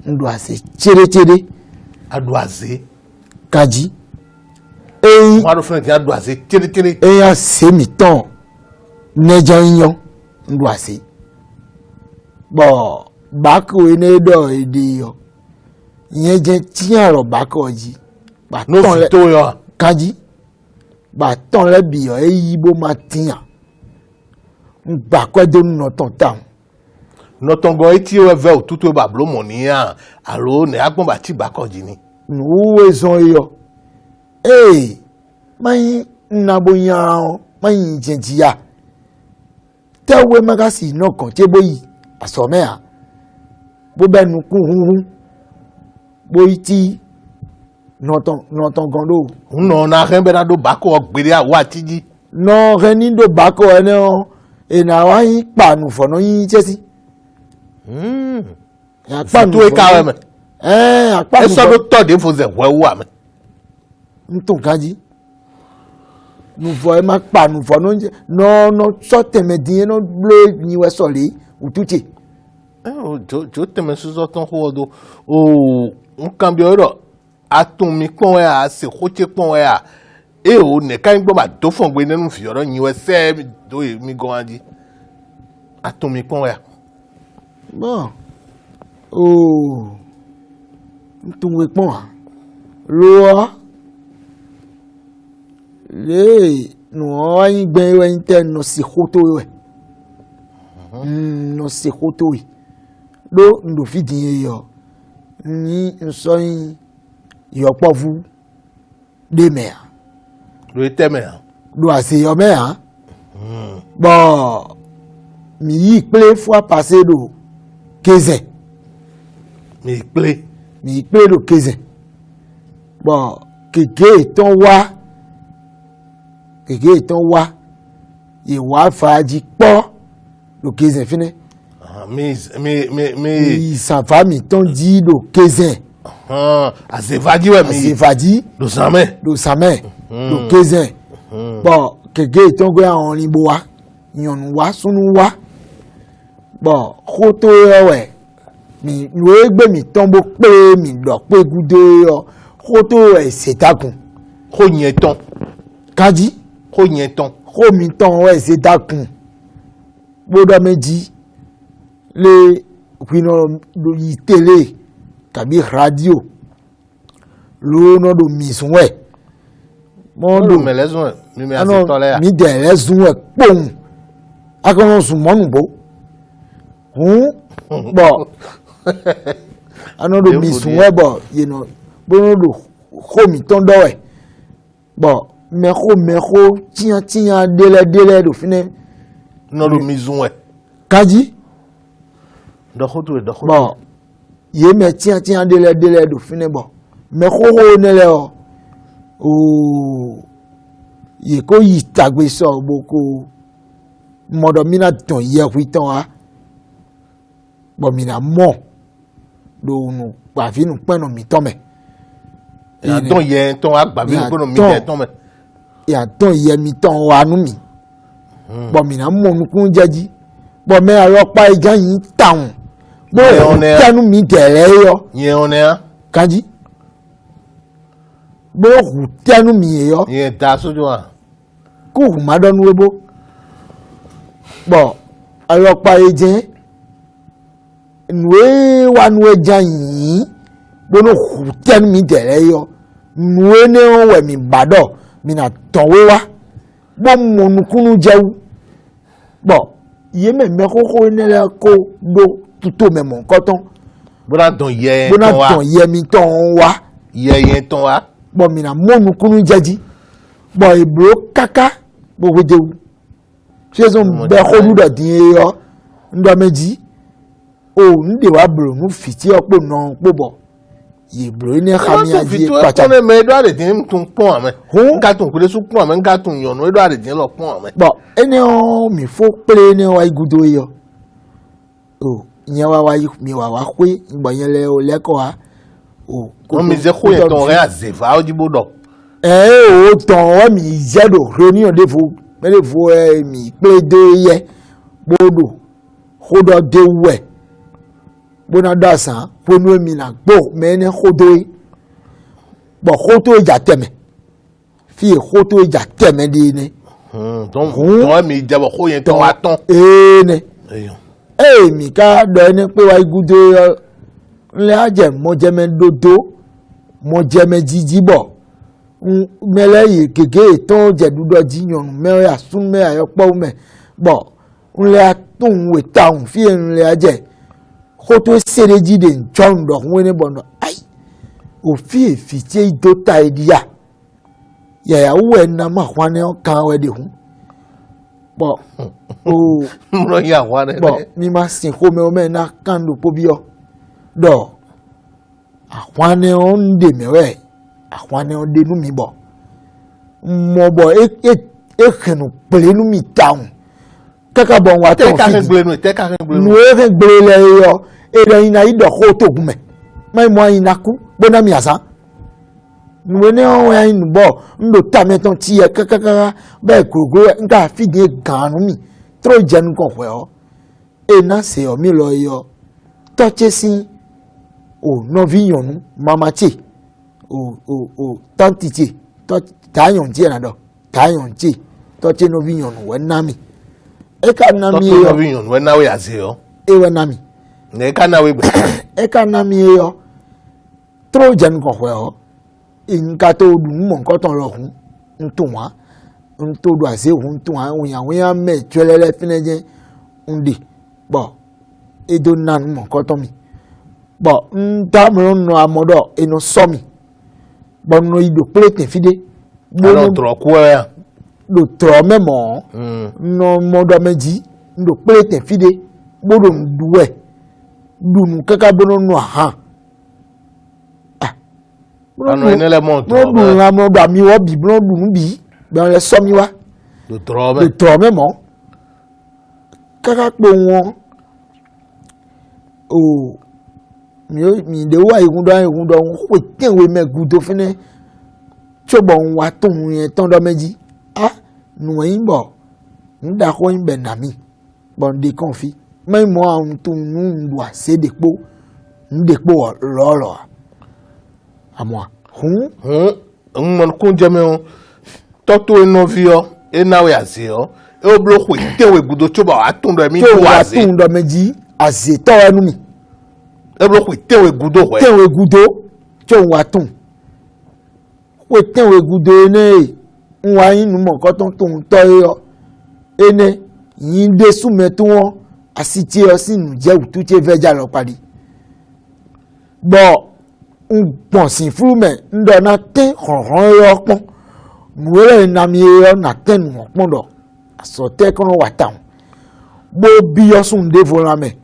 ndu asi chere aduaze kaji wa do fun ti aduaze chere eyan se mi ton nejo yan ndu asi bo bako ene do ede yo yen je ti aro bako ji ba no ton le to yo kaji ba ton le bi yo eyi bo ma tiyan ngba ko de no ton ta no tongo eti o ve otutu ba blo mo ni an aro ne agbon ba ti ba ko ji ni nu we zon yo mai naboyan mai jenjia tewe magasi no kan teboyi asomea bo benu ku hunhun boiti noton gondo no na rembe na do bako ogbere awa tiji no reni do bako ene o ena wa yin panu fono yin chesi ya panu to e kawe me apanu e so do to de fo ze wewa me ntun kaji nu fo e ma panu fono no so temedin no ble ni we so le utuche jo teme so ton ho do o cambio ro atun mi pon a se khoche pon a e o ne kan gbo ba do fon gbe ninu fi oro yin we se do mi go andi atun mi pon a bon ntun we pon lo le no ayin gbe we inte no si khoto we no si khoto we lo ndo fi din yo ni nso yin yọpọ fún lémẹ lo teme lo àṣeyọmẹ bọ mi yí pé fois passé lo kézẹ mi ple lo kézẹ bọ kéké ìtàn wá ìwà fàájì pọ lo kézẹ fínẹ mi ìsànfàmì tán jí lo kézẹ azevadi we mi azevadi lo samẹ lo kézẹ bọ kéké ìtàn gbé àwọn oníbo wa ìyànnú wa súnú wa bọ kó tó ẹwẹ mi lóye gbé mi tán bó pé mi lọ pé gúdó yọ kó tó ẹ ṣètàkùn kó yẹn tán kájí kó yẹn tán kó mi tán ẹ ṣètàkùn gbódò méjì lé ìpinnu lórí télé tàbí radio lónà do mi sun ẹ mọ do mẹlẹsùn ẹ mi àti tọlẹ à mi dẹrẹ sun ẹ pòun akọrọ sùn mọnù bó bọ anọ do mi sun ẹ bọ yẹnà bónà do kó mi tán dọ ẹ bọ mẹkó tíyan délẹ do fínẹ nọ do mi sun ẹ kájí dọkọtò bọ ye me tian délé do fine bo me koko ne le o ye ko yi tagbe so boko modo mina ton ye wi ton wa bo mina mo do nu pa fi nu peno mi ton me ya ton ye ton agba bi nu peno mi je ton me ya ton ye mi ton wa nu mi bo mina mo nu kun jeji bo me aro pa ijan yin taun bó tẹnu mi tẹ̀lẹ́ yọ. yẹn ọ̀nẹ́ á. kájí bó kù tẹnu mi yọ. yẹn da sójú wa. kó kù má dọ́nu wébó. bọ̀ ayọ̀pá ẹ̀jẹ̀ nùwé wà nùwé jà yìí bó ló kù tẹnu mi tẹ̀lẹ́ yọ. nùwé ní wẹ̀ mi bàdọ̀ mi nà tọ̀wé wá bó mọ̀nùkúnú jẹ́wú. bọ̀ iye mẹ́mẹ́ kókó nílẹ̀ kó do tuto mẹ mọ nǹkan tán. bóná dùn yẹ tán wa bóná dùn yẹ mi tán wa. yẹ yẹn tán wa. bọ̀ mìíràn mọ́nu kúnú jẹ́jí bọ̀ ìbúrò káká gbogbo jẹun ṣé sọ bẹ́ẹ̀ kó lúdọ̀ dín in yọ ńdọ́ méjì o ńdè wá bùrò ń fìtí ọ̀pọ̀ náà pọ̀ bọ̀ ìbúrò ní ẹ̀ka mi àjí pàtàkì. wọ́n tún fi tó ẹ̀kọ́ mẹ́ ẹ̀dọ́ àdèdín tún pọ́n àmẹ́ nǹka tún kúlẹ̀ sún pọ́n àmẹ́ nǹka tún yànnú ẹ̀dọ́ àdèdín lọ pọ́n àmẹ́. bọ̀ ẹni ọ̀ mi fó péré ní wa igudo yọ o ìyẹn wá wáyé mi wà wá pé ìgbà yẹn lẹ o lẹ́kọ̀ọ́ wa o. wọ́n mi ṣe kó yẹn tán ọ̀rẹ́ àzèfà ọ̀dìbò dọ̀. o tán ọ̀rẹ́ mi jẹ́dọ̀ réníyàn défo mẹ́lẹ̀ fo mi pé dé yẹ gbódò kódọ̀ dé wẹ̀ gbóná dàsán ponu mi nà gbó mẹ́ni kódó yìí bọ̀ kótó ìjà tẹ̀mẹ̀ fi kótó ìjà tẹ̀mẹ̀ dé ni. tọ́wọ́ mi jẹ́bọ̀ kó yẹn tán wa tán. ni mi ká dọ̀ ẹni pé wa igudo ńlẹ́ àjẹ́ mọ́jẹ́mẹ́ dodo mọ́jẹ́mẹ́ jíjí bọ̀ mẹ́lẹ́yìn gègé ìtàn jẹ̀dúdọ̀ jíyànnú mẹ́rin àsúnmẹ́ àyọpọ̀ mẹ́ bọ̀ ńlẹ́ àtúnwé táwọn fi ńlẹ́ àjẹ́ kó tó ṣeré jíde ńjọ́rùn dọ̀kún wẹ́n bọ̀ náà ayi òfin èfìtì ìdóta ìdíyà ya uwe na mahwane kan we de hu bo o Mro ya wane. bo mi ma sin ko me o me na kan do po bi o do ahwane on de me we ahwane on de nu mi bo mo bo e kenu pele nu mi town kaka bon wa ton fi Te ka gbele nu e gbele yo e re ina ido ko to gun me mai mo ina ku bona mi asa nu ne o ya inu bo ndo ta me ton ti e kaka be kurugo nka fi de ganu mi tro jenu kon we o e na se o mi lo yo to chesi o no viyon mama chi o tanti chi to tayon chi na do tayon chi to che no viyon we na mi e ka na mi yo. yo Viyon we na we aze yo. e we na mi Ne ka na we gbe. e ka na mi yo tro jenu kon we o nka to du mo nkan ton lo hun nto wa nto do ase hun nto wa we me twelele fineje ndi bo e do nan mo nkan ton mi bo nta mo no amodo eno so mi bo no ido plate fide Bo no tro ku ya. do tro memo no modo meji ndo plate fide bo do duwe dunu kaka bono no ha Ano ene le mo tro. no du amo ba mi wo bi blo du bi ba le so mi wa Do tro le me. tro memo kaka pe won o mi de wa igun do ko tenwe me gudo fene chobo wa tun yen ton do meji ah nu yin bo nda ko yin be na mi bon de konfi mai mo an tun nu wa se depo ndepo lo amwa hun Mon kun jeme o. Toto eno vi yo. E na we aze yo. E o blo ku te we gudo choba atun do mi to do wa aze. tun do meji aze to enu mi E blo ku te we gudo we. tenwe gudo to wa tun we tenwe gudo ne nwa yin nu mo ko ton to yo ene yin de sume to won asiti o sinu je utu che veja lo pari bo pon sin frume ndo na ten honhon yo pon nuwere na mi yo na ten won pon do aso te kon wa taun bo bi yo sun de vola me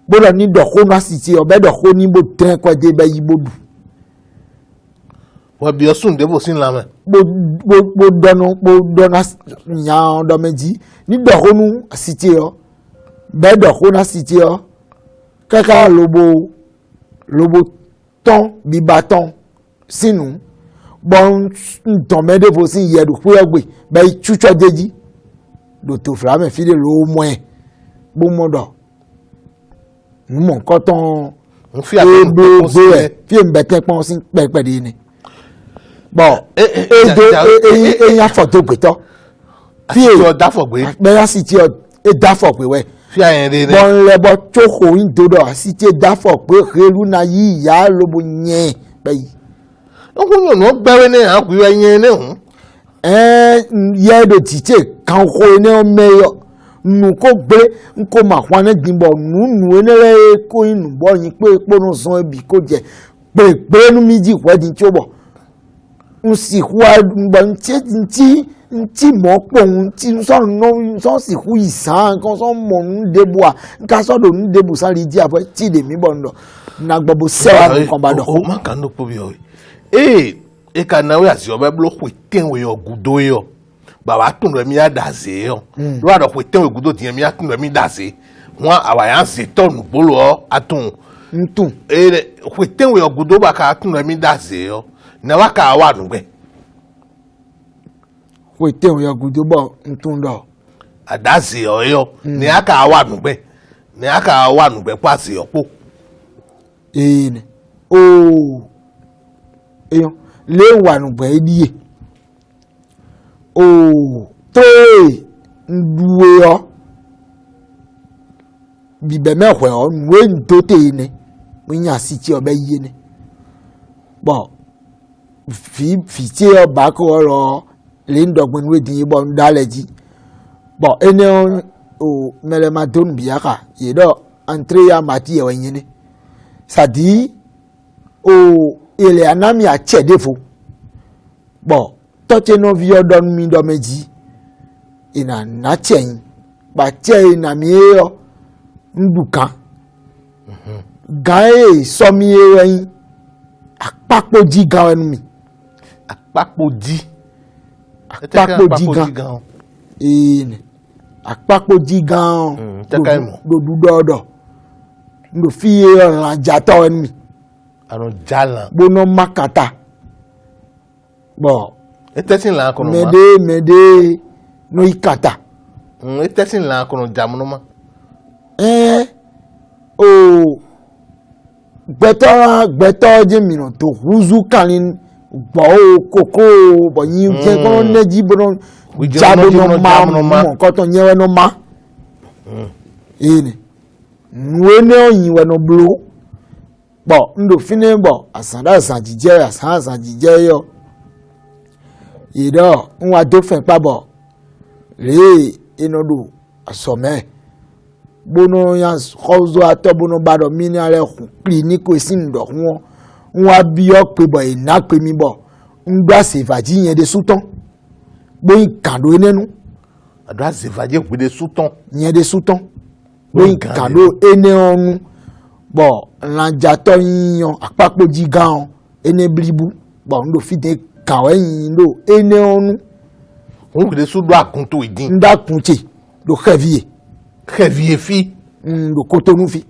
bo lo ni do ko na siti o be do ko ni bo tren kwa de be yi bo du Wa bi osun de bo sin la me. bo dona nya do meji ni do ko nu siti o be do ko na siti o kaka lobo ton bi baton sinu bon ton me de fo sin ye do pe ogbe be chucho deji do to fra me fi de lo mo e bo mo do mo nkan ton Nfi atun bo ko e fi mbete pon sin pepe de ni bon eyan foto gbe to fi e da fo gbe. be ya si ti o e da fo pe we Fi ayen de ne. bon le bo choko ndo do si ti da fo pe relu na yi ya lobo yen pe O kun yo no gbewe ne an ku yen ne hun. ye do ti che kan ko ne o meyo nu ko gbe nko ma kwa ne dimbo nu ene ko inu bo yin pe po no son ebi ko je pe nu mi ji kwa din chobo nsi kwa ngba nti mo po nti so no so si ku isan kan so mo ndebu a nka so do ndebu sari ji apo ti de mi bondo na gbogbo sewa nkan ba do O ma kan no po bi o. E ka na we azi o be blo ku ten we yo gudo yo. Baba tun do mi adaze yo. Lo ado ku ten we gudo ti mi atun do mi daze. Won awa yan se tonu bolo atun. ntun E ku ten we yo gudo ba ka atun do mi daze yo. Na wa ka wa nu gbe. ko te o ya gudo bo ntun do Adaze yo ni aka wa nu gbe. Ni aka wa nu gbe pa se opo. ni o eyan le wa nu gbe diye o to nduwe o bibe mehwe o nwe ndote ni winya si ti obe ye ni bo fi ti o ba ko ro le ndogbon we din bo ndaleji bo ene o mele ma don biaka ye do entre ya mati e wenye ni sadi o ele anami a chedefo bon tɔtse nɔvi yɔ dɔnu mi dɔ me dzi ina natse yin ba tse ina mi ye yɔ nuɖu kan gan ye sɔmi ye wɔ yin akpakpodzi gan wɔ nu mi akpakpodzi gan ene akpakpodzi gan ɖoɖu dɔdɔ ŋdo fi ye yɔ lãdzatɔ wɔ nu mi alo jalan bono makata bon etesi la kono mede no ikata etesi la kono jamuno ma o gbẹtọ jemino to huzu kanin gbọ o koko bo yin je kono neji bono jabo no ma mo koto nyewe no ma ene nuene oyin we no blo bo ndo fine bo asanda jije yo ido nwa do fen pa bo re inodo asome bono ya khozo ato bono bado mini ale clinique sin do won nwa bi o pe bo ina pe mi bo ngba se vaji yen de suton bo ikando enenu ado se vaji pe de suton yen de suton bo ikando ene onu bo lanjato yiyan apapodi gan ene blibu bo ndo fi de kawe yin lo ene onu on pe de su do akunto idin nda kunche do Xavier fi do Cotonou fi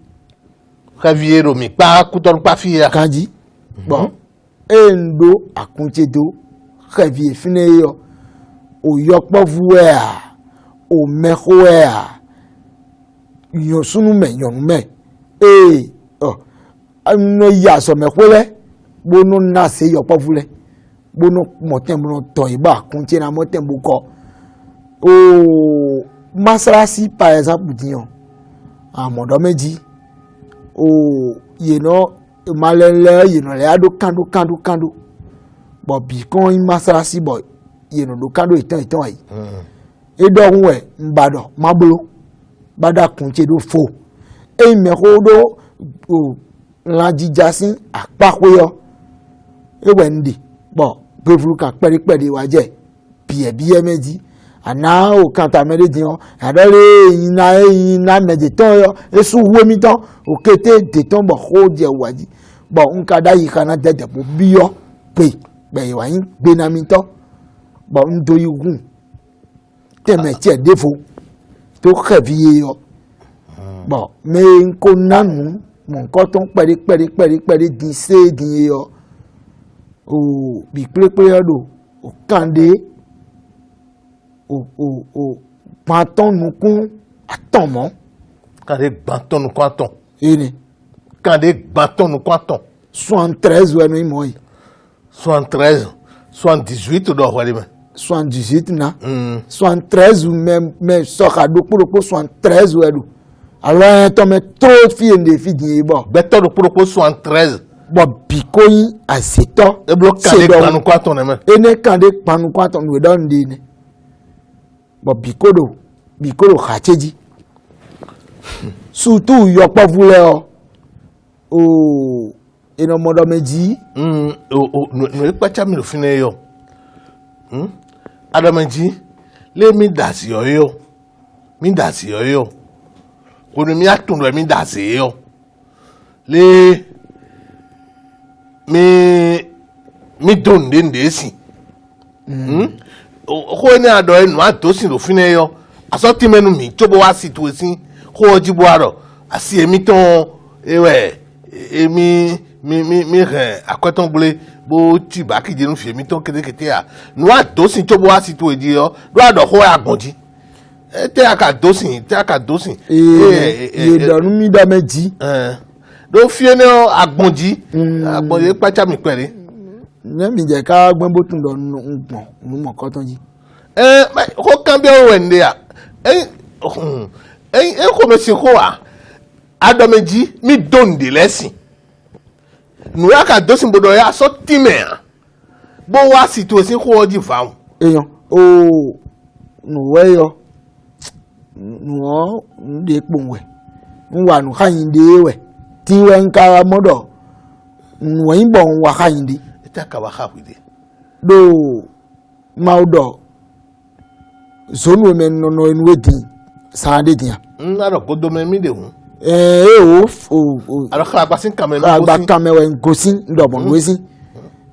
Xavier ro mi pa Cotonou pa fi ya kanji bon endo akunche do Xavier fi ne yo o yopo vuwe a o mehowe a yon sunu me no ya so me kwele bono na se yopo vule bono moten bono to iba kunche na moten buko o masarasi par exemple dion amodo meji o malele le ado kando bo bi kon masarasi bo do kando itan yi edo hunwe mbado mablo bada kunche do fo me hodo o lajijasin apakoyo ewe ndi bo bevulu kan peri waje biye meji ana o kanta mede dion adole ina meje ton yo esu wemi ton o kete de ton bo ho je waji bo nka da yi kana dede bo biyo pe be wa yin gbe na mi ton bo ndo yugun teme tie defo to xevier yo bo me nko nanu mo nko ton peri din se din yo o bi pepe do o kande o panton nukun atonmo kande gbanton nukun aton ene kande gbanton nukun aton 73 wenu imoyi 73 78 do wali me 78 na 73 me soka do poropo 73 wenu alors to me trop fi ende fi din bo beto do poropo 73 bo bikoyin aseto e blo kande panu kwaton na me ene kande panu kwaton we don de ne bo bikodo khacheji surtout yopo vule o eno modo meji no pacha mi lo fine yo adameji le mi dasi yo ko ni mi atun do mi dasi yo le mi don de ndesi ko ni ado enu atosin lo fine yo aso ti menu mi to bo wa situation ko ojibo aro asi emi ton ewe mi re akweton gbole bo ti ba kije nu fi emi ton kete a nu atosin to bo wa situation yo do ado ko agunji te aka dosin ye donu mi da meji do fi ni agunji pacha mi pere mi je ka gbon bo tun do ngbon nu mo ko ton ji ko kan bi o wende a ko me sin ko a adomeji mi donde lesin nu ya ka dosin bodo ya so time bo wa situation ko oji faun eyan o nu weyo nu o de ponwe nwa nu kayinde we ti we nka modo nu yin bo nwa kayinde ita ka wa ha wide do maudo zone men no wedding sade dia aro podo me mi de hu o aro kala gbasin kame no agba kamewe ngosin ndobo ngosin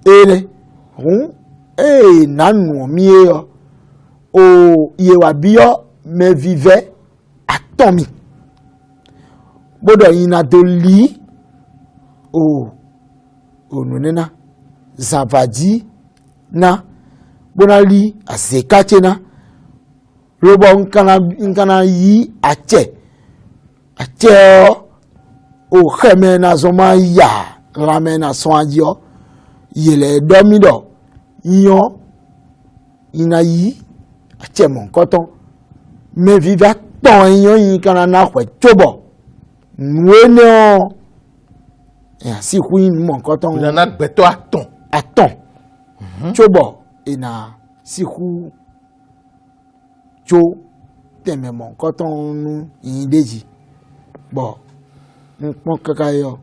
ere nanu mi o iye wa bio me vive atomi bodo yin na do li onunena zavadi na bonali azekache na robo nkana yi ache o kheme na zoma ya rame na sonjo yele domido yon ina yi ache mon koton me viva ton yon yin kana na kwe chobo nwene si hui mon koton na gbeto aton chobo ina si hu cho teme mon koton nu yin deji bo npon kakayo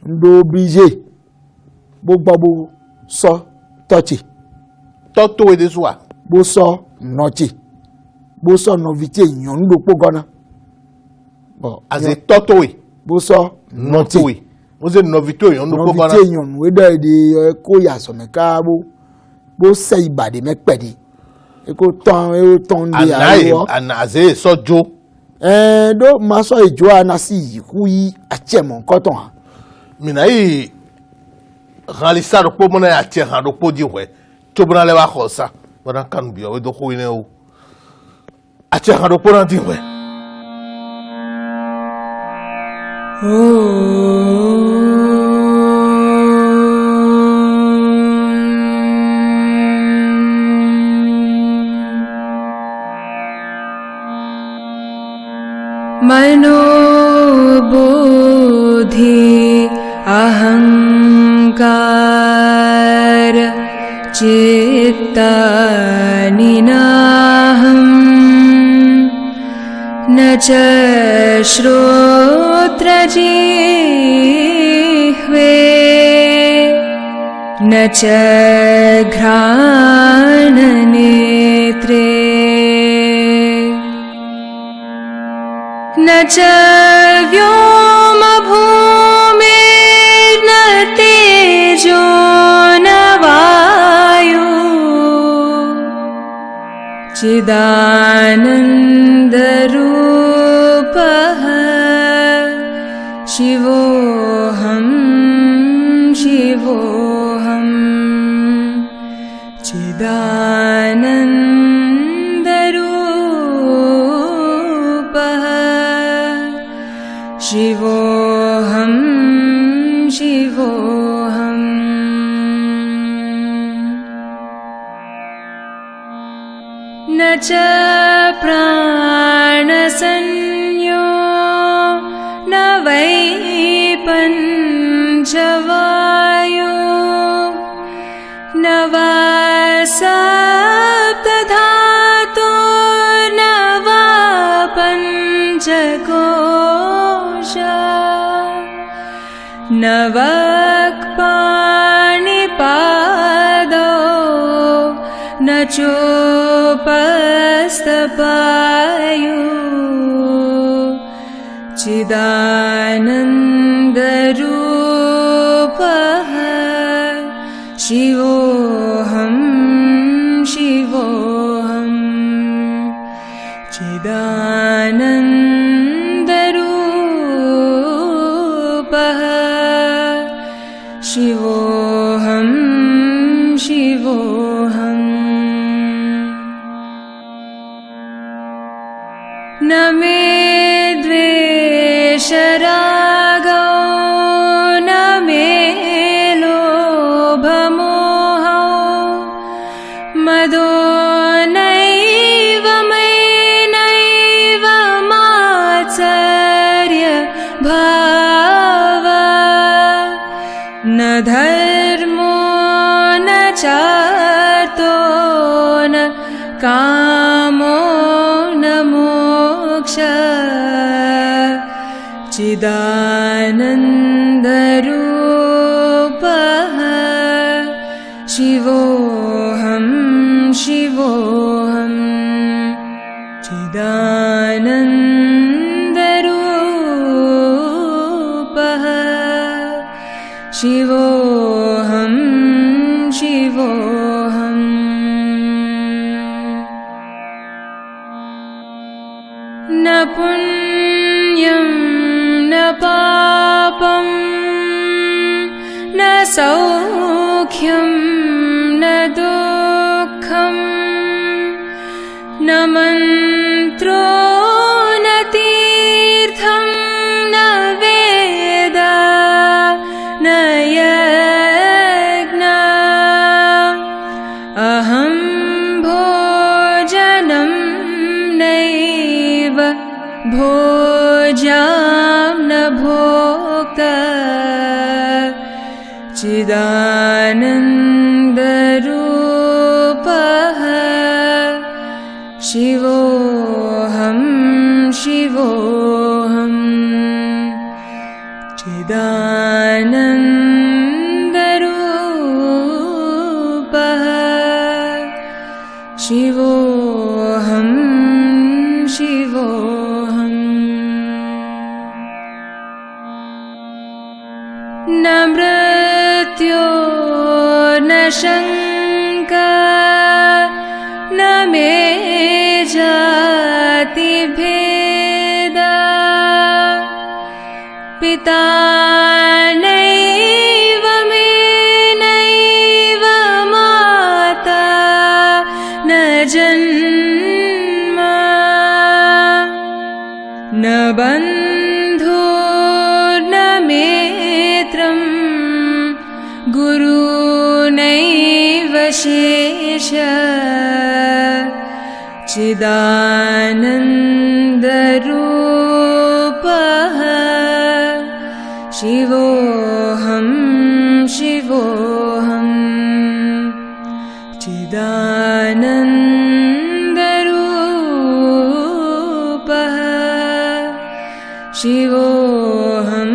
ndo oblige gbogbo so touchy toto de soa bo so nochi bo so novite yan ndo pogona bo as a toto bo so nochi o ze novito yan ndo pogona novite yan we da de ko ya so me ka bo se ibade me pedi e ko ton de ayo anaze sojo do maso ijo anasi hui achemo koton ha mina yi ralisa ro po mona ya che han ro po di we to bra le wa khosa bra kan bi o do ko ine o a che han ro po na di we मनोबुद्धि अहंकार चित्तनिनाहम् न च श्रोत्रजिह्वे न च घ्राणनेत्रे न च व्योमभूमिर्न तेजो न वायु चिदानन्दरूपः शिवोऽहं शिवोऽहं चिदानन्दरूपः शिवोऽहं शिवोऽहम् न च प्राणसंयो न वै पञ्चवायो न वा सप्तधातो न वा पञ्चकोश न वाक्पाणिपादो न चोपस्तपायो चिदानन्दरूपः शिवोऽहं शिवोऽहं चिदानन्दरूपः शिवोऽहं शिवोऽहम् न मे द्वेषरागो न मे लोभमोहो मदो नैव मयि मात्सर्यभाव न धर्मो न चार्तो न कामो न मोक्ष चिदानन्दरूपः शिवो चिदानन्दरूपः शिवोऽहं शिवोऽहम् न पुण्यं न पापं न सौख्यं न दुःखं न मन्त्रो न तीर्थं न वेदा न यज्ञा अहं भोजनं नैव भोज्यां न भोक्ता चिदानन्दरूपः शिवोऽहं शिवोऽहम् चिदानन्दरूपः शिवोऽहं शिवोऽहम् न मृत्यो न शङ्का न मे जातिभेदा पिता नैव मे नैव माता न जन्म न बन्धुर्न मित्रं गुरुनैव शेषः चिदानन्दरूपः शिवोऽहं शिवोऽहम् चिदानन्दरूपः शिवोऽहं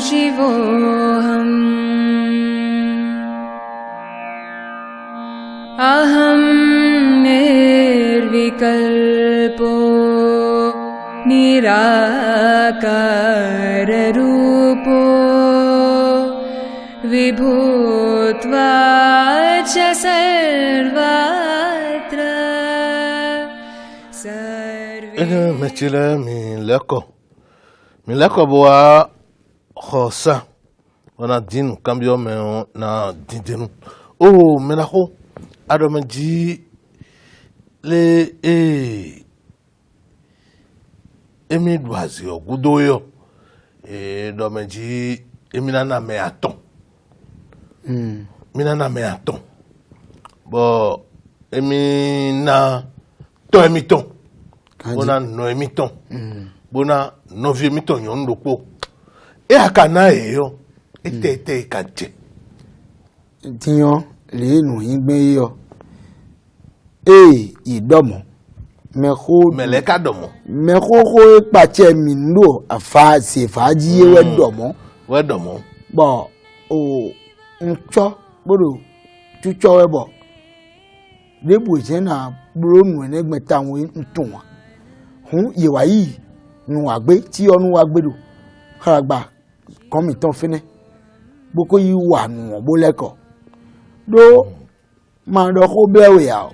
शिवोऽहम् अहं निर्विकल्पो निराकाररूपो विभूत्वा च सर्वत्र mechile mileko boa khosa wana din cambio me na dindenu oh menako adomeji le emi dwazi ogudoyo domeji eminana me aton minana me aton bo emina to emiton bona no emiton bona no vie emiton yon lopo e akana eyo etete kaje tiyan le nu igbe yo idomo meleka domo me ko pache mi ndo afa se faji we domo bo o ncho bodo chucho we bo lebu je na buro nu enegbeta won ntun wa hun yewa yi nu agbe ti onu wa gbedo haragba kan mi tan fene boko yi wa nu bo leko do ma do ko bewe ya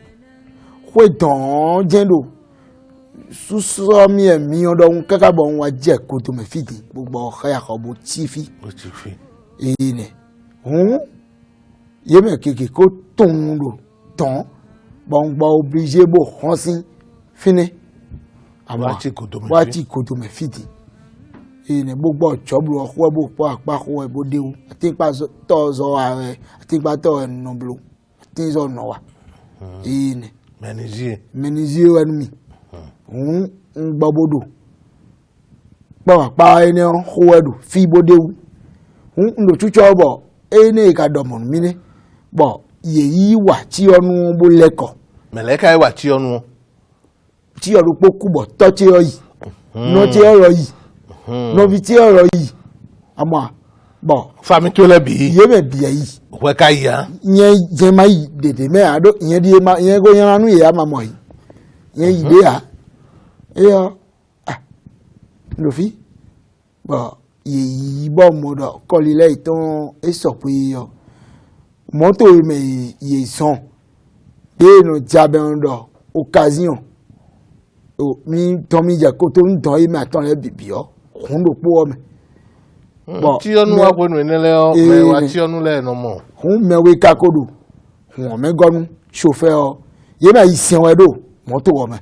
we don jendo suso mi emi odo kaka bo wa je ko to me fidi gbogbo khaya ko bo tifi ne hun ye me keke ko ton do ton bon gba obligé bo hansin fini wati ko to me fidi ne gbogbo chobru owo bo po apa ko e bo dewu ati pa to zo are ati pa to no blo ati zo no wa ne menizie wanu mi ngbabodo pa ene ho edu fi bodewu ndo chucho bo ene ka domon mi ne bo yeyi wa ti onu bo leko meleka wa ti onu ti oru poku bo to ti oyi no ti oro yi no bi ti oro yi ama bo fami to le bi ye me bi yi we ka ya yen je mai dede me ado yen di ma yen go yan anu ye ama mo yi yen ide a et le fi bon il bon mode quand il est ton et surpris moto mais il sont et no jabendo occasion o mi tomi ja ko to ndan e ma ton le bibi o kun do po me bon ti onu wa ko nu le o me wa ti onu le no mo kun me we ka kodo won me gonu chauffeur o ye ma isen we do moto o me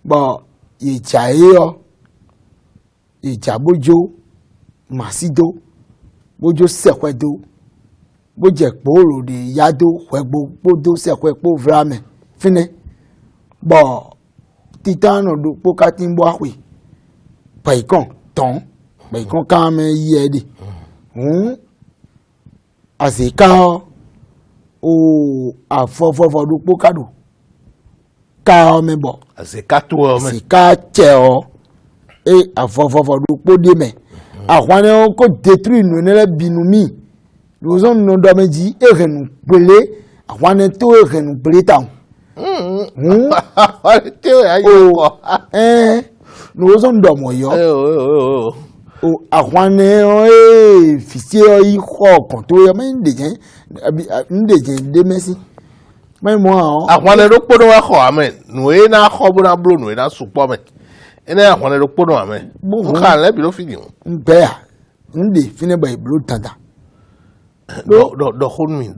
bon ye chae o e jabojo masido bojo sekwedo bó jẹ́ pé òròdè yádó wẹ́gbó gbódó sẹ́kọ̀ pé vrame fínẹ́ bọ̀ títánà ló póká tí ń bọ́ àpè pẹ̀ìkàn tán pẹ̀ìkàn káàmẹ́ yí ẹ̀ dì àṣìká o àfọfọfọ ló pókàdò ká ọmọ bọ̀ àṣìká tó ọmọ àṣìká tẹ̀ ọ́ ẹ àfọfọfọ ló pódé mẹ́ àwọn ẹni kò détruit nù nílẹ̀ bínú míì nous sommes non doméji et nous pelé avant tout et nous pelé tant nous sommes domoyo o avant officier y croit quand tu es même de merci mais moi avant le podo wa ko amen nous e na ko bu na blo nous e na supo me ene avant le podo amen bu kan le bi lo fini nbe a nde fini ba blo tanda do khunmi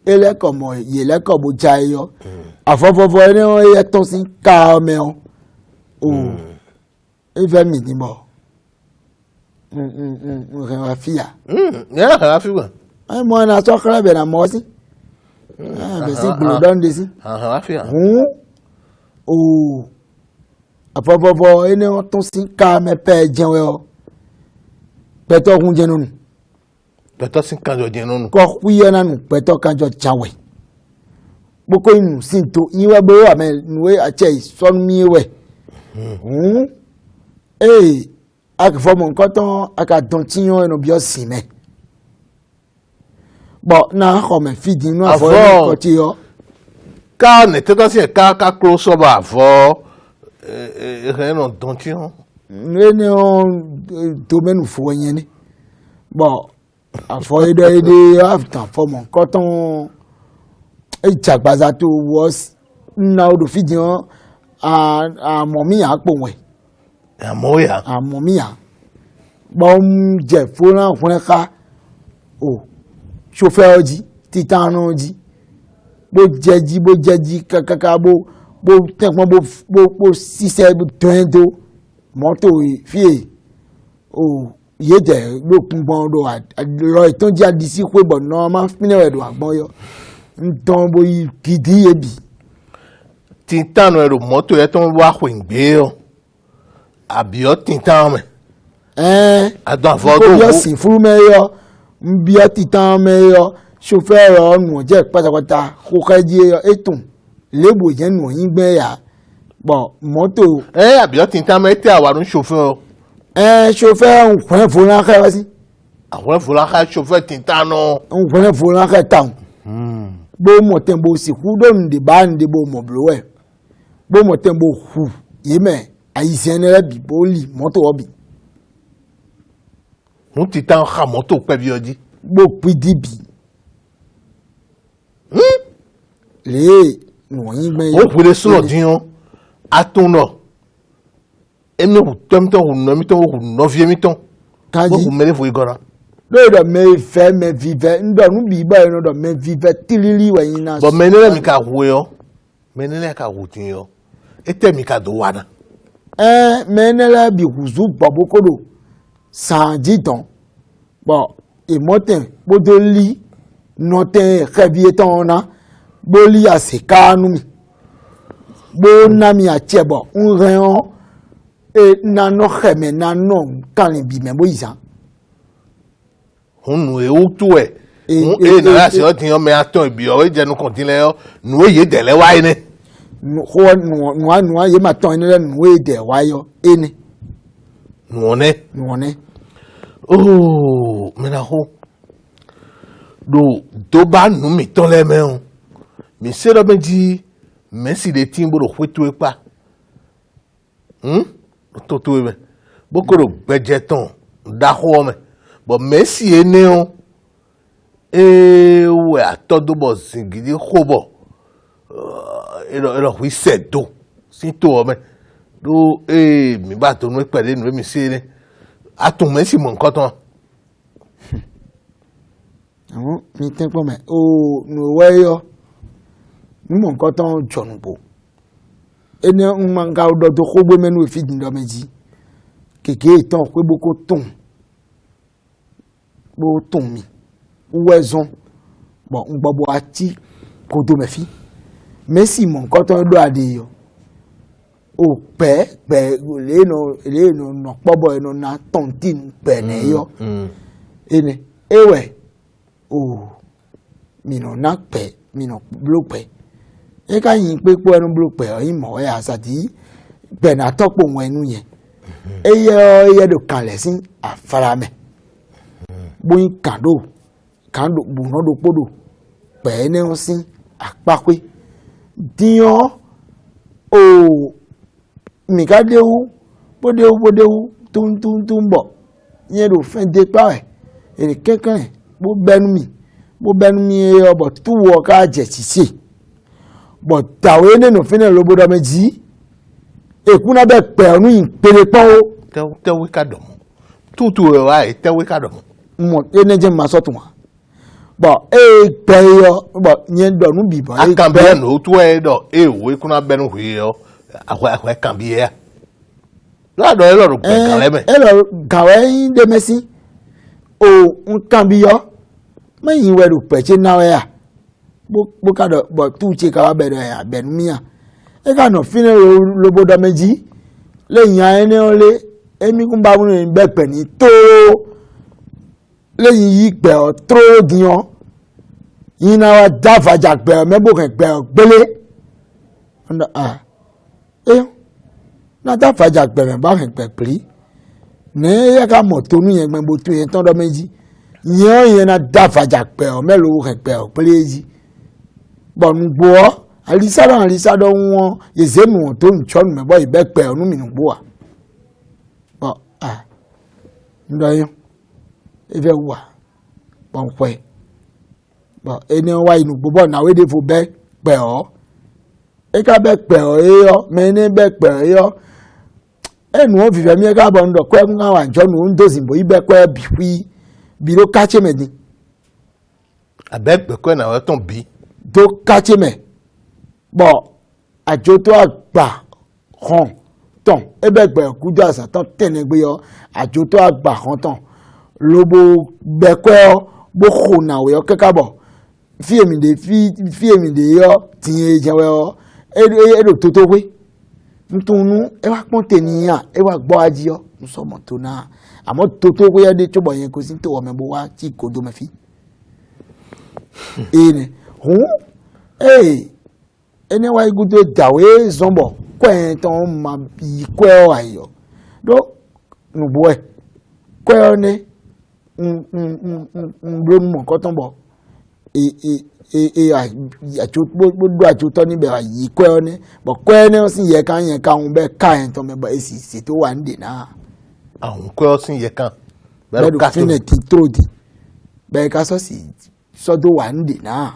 ele como yele como jayo afofofo ene o ye ton sin ka me o e ve mi ni mo rafia ya rafia ai mo na so kra be na mo si be si blo don de si rafia afofofo ene o ton sin ka me pe jenwe o pẹ̀tọ́ kun jẹ́ nínú. pẹ̀tọ́ sí kanjọ jẹ́ nínú. kọ́ kúyẹ́ nánu pẹ̀tọ́ kanjọ jáwẹ̀. gbogbo inú sí tó yíwẹ́ gbé wà mẹ́ nuwé àtsẹ́ ìsọ́nù miwẹ̀. akẹ́fọ́mọ̀ nǹkan tán akadùn tíyan ẹnu bí ọ sì mẹ́. bọ̀ náà kọ̀ mẹ́ fìdí inú àfọ̀ ẹni kọ́ tí yọ. ká nẹ̀tẹ́tọ́ sí ẹ̀ ká kúrò sọ́ba àfọ̀ ẹ̀rẹ́ náà dùn tíyan. Nene on domaine fo yen ni bon afo ede after for mon coton e jagbaza to was na o do fidian a momi apo we amoya amomi a bon je fo na fun ka o chauffeur ji titano ji bo jeji kakaka bo tekmo bo sise bo tendo moto fie o ye de lo kun gbon do lo itan ja di si pe bo no ma fine edo agbon yo nton bo gidi ebi tintan ero moto ye ton wa ko ngbe o abi o tintan me adon fo go yo si furu me yo nbi o tintan me yo chauffeur o nu je pátápátá ko kaji yo etun lebo je nu yin gbe ya bon moto àbí ó ti ń tá mẹ́tẹ́ àwàrún chauffeur chauffeur nkùnrin fúnra ká wá sí àwọn fúnra ká chauffeur ti ń tá náà nkùnrin fúnra ká tàn bó mọ̀ tẹ́ bó sì kú dóònù dè bá ń dè bó mọ̀ bùrọ̀ ẹ̀ bó mọ̀ tẹ́ bó hù yé mẹ́ àyíṣẹ́ ẹni rẹ̀ bì bó lì mọ́tò ọ̀bì ń ti tán ká mọ́tò pẹ́ bí ọjí bó pdb lè wọ̀nyí gbẹ́ ó pèlè sọ̀rọ̀ díyan atona emi ku tẹmitọ ku nọmitọ ku nọfiemitọ kaji ku mẹlẹ fo igọra. lórí dọ̀ mẹ́ fẹ́ mẹ́ fífẹ́ ndọ̀ níbi ìgbà yẹn dọ̀ mẹ́ fífẹ́ tìrìlì wẹ̀yìn náà. bọ̀ mẹ́nilẹ̀ mi ka wo yọ mẹ́nilẹ̀ ka wo ti yọ etẹ mi ka do wa na. mẹ́nilẹ̀ bi kùsù bọ̀bọ̀kọ̀dọ̀ sànjì tán bọ̀ ìmọ̀tẹ̀ gbódòlì nọ̀tẹ̀ xẹ́bíyé tán náà gbólì àṣekánu mi. Bo nami achebo unreon nano xeme nano kani bi me boiza nu e utu e na la se o tin o me aton bi o je nu continue o nu e ye dele wa ine nu ye ma ton ine nu e de wa yo ene nu ne oh me na ho do ba nu mi ton le me o mi se do meji Messi de timbo do fwetu epa. To me. Bokoro bejeton da ho me. But Messi ene o we atodo bo zingidi hobo. Elo wi sedo. Sinto me. Do mi ba to no pele no mi se ni. Atun Messi mo nkan ton. Àwọn mi tin po me. O no we yo. Mo nkan ton jonugbo. Ene manga odo to khogbe menu e fidi ndo meji. Keke ton pe boko ton. Bo ton mi. Ouezon. Bon, ngbobo ati kodo me fi. Messi mo nkan ton do ade yo. O pe le no pobo eno na tontin pe ne yo. Ene ewe o mi no na pe mi no blo pe. E ka yin pe po enu blo pe yin mo e asati pe na topo won enu yen. Eye do kanle sin afara me. Bo yin kando bu no do podo pe ne o sin apakwe. Diyan o mi ka dewu bodewu tun bo yen do fin de pa e kankan bo benu mi e obo tu wo ka je sisi but tawe ne no fina lobo do meji e kuna be pe onu yin pere pon o Te we ka do. Tutu e wa te we ka do. mo ene je ma so tun wa but e pe yo but yen do nu bi bo e Akan be no tu e do we kuna benu hu yo. Akwa kan bi e. La do e lo ro pe kan le me. e lo gawe yin de mesi o nkan bi yo me yin we do pe che na we ya bo ka do bo tu che ka wa be do ya be nu mi ya e ka no fina lobo do meji le yan ene o le emi kun ba mu ni be pe ni to le yi pe o tro diyan yin na wa da faja pe me bo kan pe gbele onda na da faja pe me ba kan pe pli ne ya ka mo to nu yen gbe bo tu yen ton do meji yen na da faja pe o me lo kan pe o pli ji bon gbo alisa do won yezenu to nchon me boy be pe onu mi nugbo a bo ndo yo eve wa bon pe bo eni wa inugbo bo na we dey fo be pe o e ka be pe o e yo me ni be pe o yo enu o vive mi e ka bo ndo kwe nwa wa njo nu ndo zimbo ibe kwe biwi biro kache me ni Abeg pe ko na we ton bi. do kache me bon àjò tó àgbà hàn tán ẹgbẹgbẹ kújọ àṣà tán tẹnẹgbẹ yọ àjò tó àgbà hàn tán lobo gbẹkẹ ọ bó kò nàwé ọ kẹkàbọ fíèmìdè yọ tìyẹn ìjẹwẹ ọ ẹdọ tó tó wé ntunu ẹ wá pọn tènìyàn ẹ wá gbọ ajì ọ nsọmọ tó náà àmọ́ tó tó wé ẹdẹ tó bọ yẹn kò sí tó wọ mẹbọ wá tí kò dó mẹfì ẹnì hùn ene wa igudo dawe zombo kwenton ma bi kwe ayo do nubo e kwe ne bro mo koton bo ajo do ajo to ni be yi kwe ne bo kwe ne o sin ye kan un be ka en to me ba esi se to wa nde na Ahun kwe o sin ye kan. be do fine ti trodi be ka so si so do wa nde na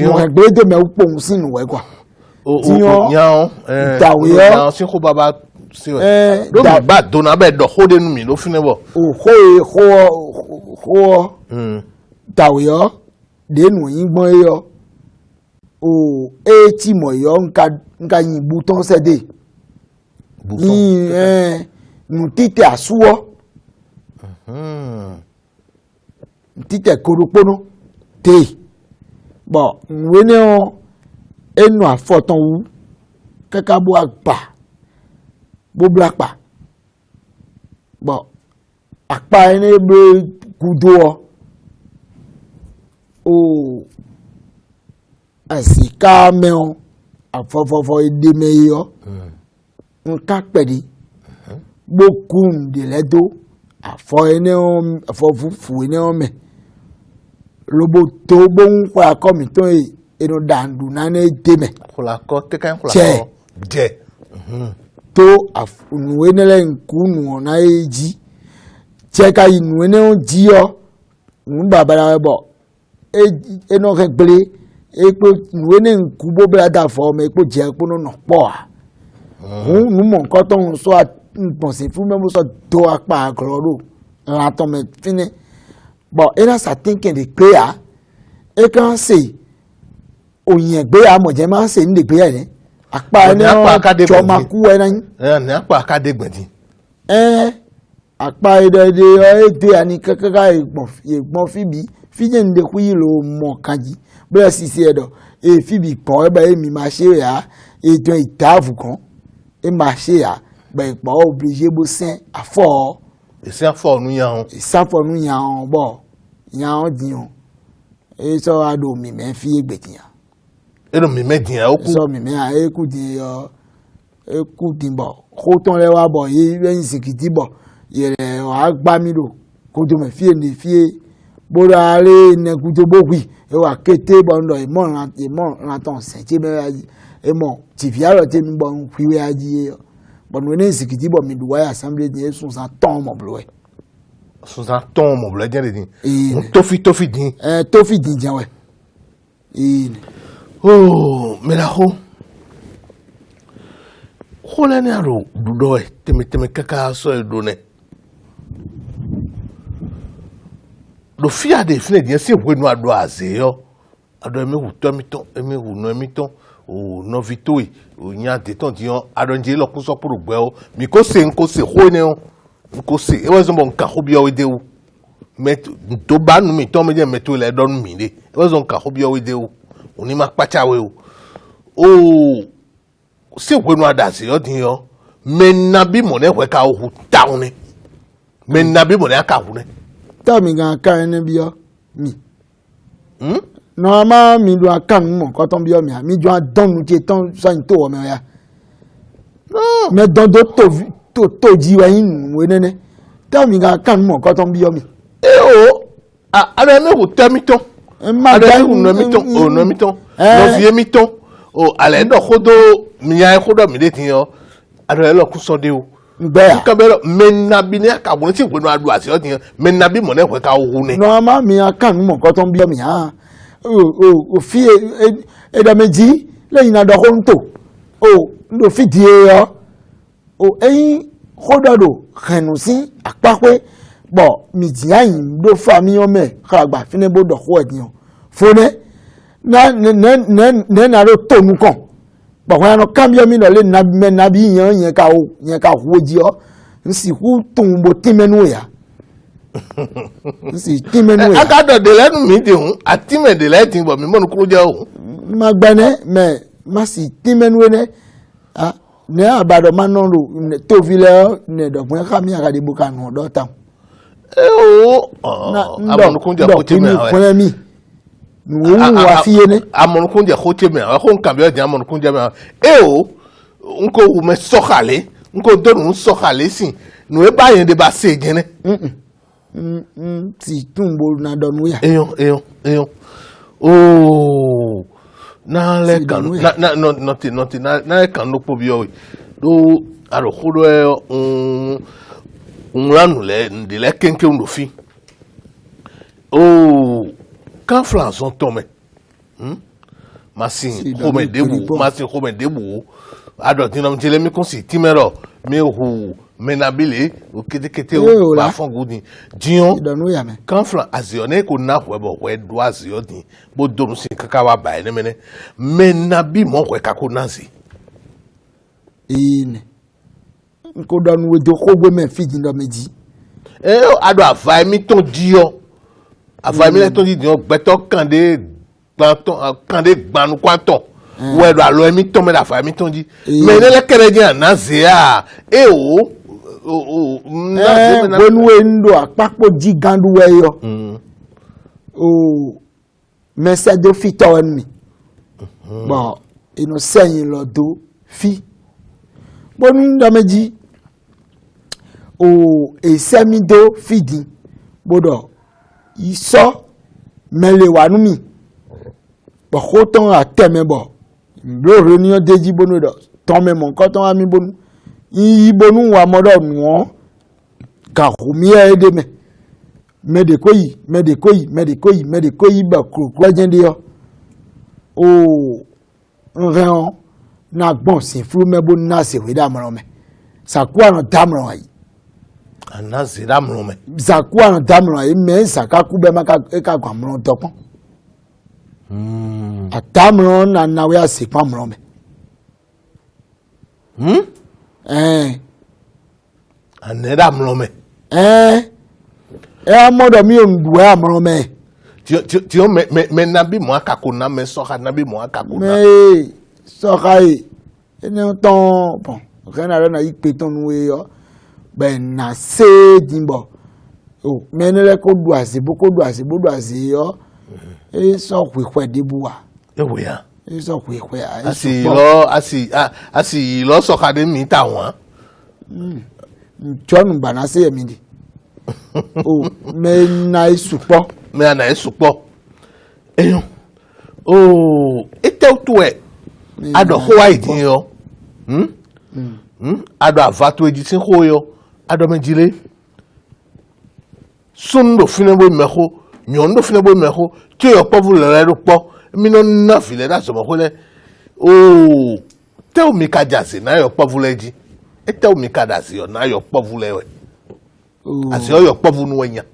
mo kan gbe de me upon sinu we kwa Yan dawe yo yan sin ko baba si o. Do ba do na be do ho de nu mi lo fine bo. ho dawe yo de nu yin gbon yo o ti mo yo nka yin bu ton se de nu tite asuwo tite koropono te bon we ne o enu afotan wu kaka bo agba bo blapa bon apa ene be kudo o asika meon afofofo ede meyo nka pedi bokun de ledo afo ene afo fufu ene o me lobo to bon kwa komi ton eno dandu nane deme kula ko te kan kula Che. ko je to nuwenele nkunu na eji cheka nuwene oji yo nbabara bo eno ke gbele epo nuwene nkubo bla da fo me epo je epo no po a nu mo nkan to n so nponse fun me mo so do apa agoro la to me fini but era sa thinking the prayer e kan say oyin egbe amoje ma se ni egbe ere apa Oyin apa akade cho gbẹ̀dì. ma ku ere yin ni apa ka de gbẹ̀dì apa idede o ete ani kakaka egbon fibi fije nde ku yi lo mo kanji bóyá sisi edo e fibi pon e ba emi ma se ya e don itavu kan e ma se ya ba ipo obligé bo sen afo ese afọ nu yan e safo nu yan bo yan diyan e so ado mi me fi egbetiyan eno mi medin o ku so mi me a e ku di yo e ku di bo ko ton le wa bo yi yin sikiti bo yere wa gba mi do ko do me fi ene fi bora re ne ku to bo wi e wa kete bo ndo e mo ran ton se ti me e mo ti fi aro te mi bo fi we aji e bo no ne sikiti bo mi du wa assembly ni sun sa ton mo blo e sunsan ton mo bla jere din Eh. tofi din to fi din jan we oh mira ho le ni aro dudo e teme kaka so e do ne do fia de fine din se we nu ado aze yo ado emi hu to mi ton emi hu no emi ton o no vitoi o nya de ton dion ado nje lo kun so puru gbe o mi ko se ho ne o ko se e wa zo mo nka ho bi o de o met to ba nu mi ton me je meto le do nu mi de e wa zo nka ho bi o de o oni ma pacha we o se we nu ada se yo din yo me na bi mo ne we ka o hu down ni me na bi mo ne aka hu ne ta mi gan ka ene bi yo mi hm no ma mi do akan mo ko ton bi yo mi jo adon nu ti ton so yin to o me ya no me don do to ji wa yin we nene ta mi gan kan mo ko ton bi yo mi e o ara me hu te mi ton ma ada hu no mi ton o no mi ton no vie mi ton o ale ndo khodo mi ya khodo mi de tin yo ara lo ku so de o gbe ya kabelo menabi ne aka won ti we no adu ase o tin menabi mo ne we ka o hu ne no ma mi akan mo ko ton bi yo mi ha o fi e da meji lẹ́yìn na do ko nto o ndo fi di e yo o eyin khododo khanu si apape bo mi ji ayin do fa mi o me kha gba fine bo do ko ediyan fone na ro to nu kan bo wa no cambio mi no le na bi yan ka wo ji o nsi hu tun bo timenu ya nsi timenu ya aka do de lenu mi de hun ati me de le tin bo mi mo nu kuro je o ma gbane me ma si timenu ne ne abado manoro to vile ne do pon ka mi akade buka nu do ta e o amonu kun je ko ti me pon mi nu wa fiye ne amonu kun je ko ti me ko nkan bi o je amonu kun je me e o nko wu me sokale nko do nu sokale sin nu e ba yen de ba se je ne ti tumbo na do nu ya eyon oh na le Si, kan danu na not na le kan no po bi o do aro khodo e ranu le de le kenke ndo fi oh kan France on tome masin Si, ko me danu debu toribo. masin ko me debu ado tin am tele mi kon si timero mi hu menabile o kete o la. ba fon gudi dion do nu ya me kan flan azione ko na hwe bo hwe do azioni bo dorun sin kaka wa ba ene mene menabi mo hwe kako nazi ine nko do nu we do ko gbe me fi jin do meji ado avai mi ton dio avai mi le ton dio gbeto kande gbanu kwanton we do alo mi ton me da avai mi ton di me ne le kere di anazi a nazi me na wenu we ndo apapo ji gandu we yo o message do fi to en mi bon ino seyin lo do fi bo ni ndo meji o esemi do fidi bodo iso mele wanu mi Bon, autant à thème, bon. Le réunion des Jibonu, tant même encore, tant ami bon. Ibonu ou à modon, non. Car au mieux aider, mais de quoi, bah, quoi, dire. Oh, on na bon, c'est flou, mais bon, na, c'est oui, d'amrome. Ça quoi, non, d'amrome. Ana zera mlome. Ça quoi, non, d'amrome, mais ça, kakoube, ma, kakamron, topon. A tamron, na, na, we, c'est pas mlome. Anera mlome. Modo mi on mlome. Tio me nabi mo akakuna me soka nabi mo akakuna. Mais soka e ton bon, rien na ipeton nou yo. Ben na se dimbo. Oh, menele ko do ase, boko do ase, bo do ase yo. E so kwekwe debuwa. Ewe ya. E so kwekwe a. Asi lo soka de mi ta won. Chonu bana se mi di. Oh, me na isupo. Me ana esupo. Eyon. Oh, ete otu e. Ado ho wa idin yo. Ado avatu eji tin ho yo. Ado menjile. Sundo finebo meho, nyondo finebo meho, ti yo po vu le ro po. Mi no na file da so mo ko le. Oh, te o mi ka jase na yo po vu leji. Ete o mi ka da si yo na yo po vu le we. Asi yo po vu nu wenya.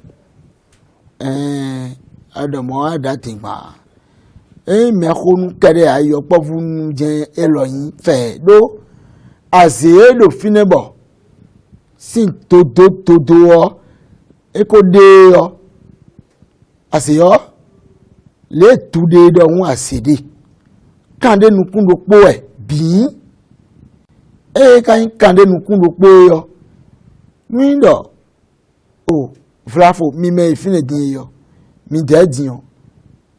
Adamo adatingba. Me khonu kere ayo po vu nu je eloyin fe do. Asi do finebo. Sin todo o. Eko de yo. Asi yo. Le tout de do won asede. Kande nu kundo po e bi. Kande nu kundo po yo. Mindo. Oh, Flafo, mi me fine din yo. Mi de din yo.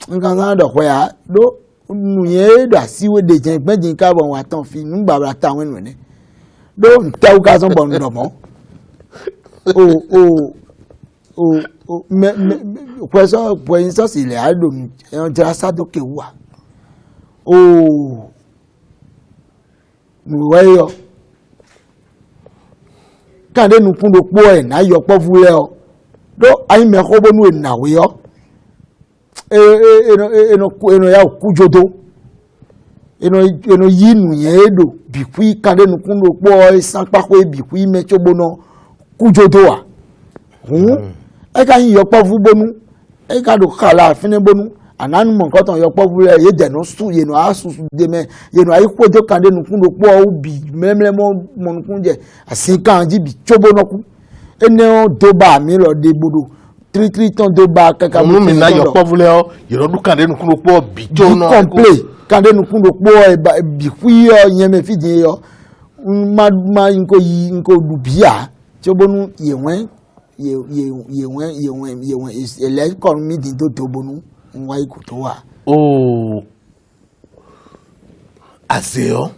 Nkan san do ko ya do nu ye do asiwe de jen pe jin ka bon wa tan fi nu babra ta wen ne. Do nta u ka son bon do mo. Me so point so si le ado mi en ja sa do ke wa. Oh. Nu we yo. Kande nu kundo po e na yo po vu le o do ayi me ko bonu e na we yo eno ya kujodo eno yinu yen do bikui kande nu kundo po e san pa ko e bikui me chobono kujodo wa e ka yin yo po vu bonu e ka do kala fine bonu ananu mo nkan ton yo po vu le ye de no su ye no asusu de me ye no ayi kojo kande nu kundo po o bi memle mo nu kunje asinkan ji bi chobono ku ene do ba mi lo de bodo 3 ton do ba kaka mo mi na yo po vu le o ye ro du kande nu kundo po bi jono complete kande nu kundo po e bi kwi yo yen me fi din yo ma nko du bia chobonu ye ele kon mi din to bonu nwa ikuto wa. Oh, azeo.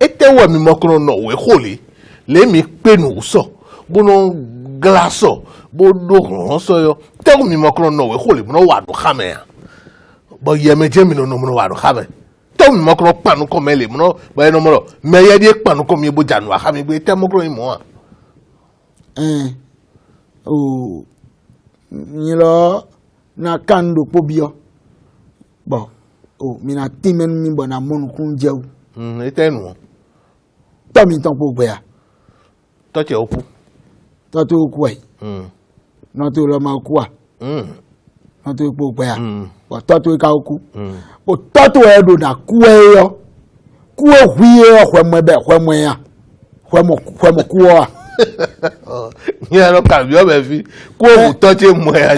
Ete wa mi mokro no we holi. Le mi penu so. Bono glaso. Bodo ronso yo. Te mi mokro no we holi. Bono wa do khame ya. Bo ye me je mi no mo wa do khame. Te mi mokro panu ko mele mo bo no mo. Me ye di panu ko mi bo janu wa khame gbe te mokro imo. Oh. Ni lo na kando pobio bo o mi na timen mi bona mon kun jew etenu to mi ton po gbe ya to che oku to to ku ai no to lo ma ku a no to po gbe ya bo to to ka oku bo to to e do na ku e yo ku e hwie hwe mo be hwe mo ya hwe mo ku o ya lo ka bi o be fi ku o to che mo ya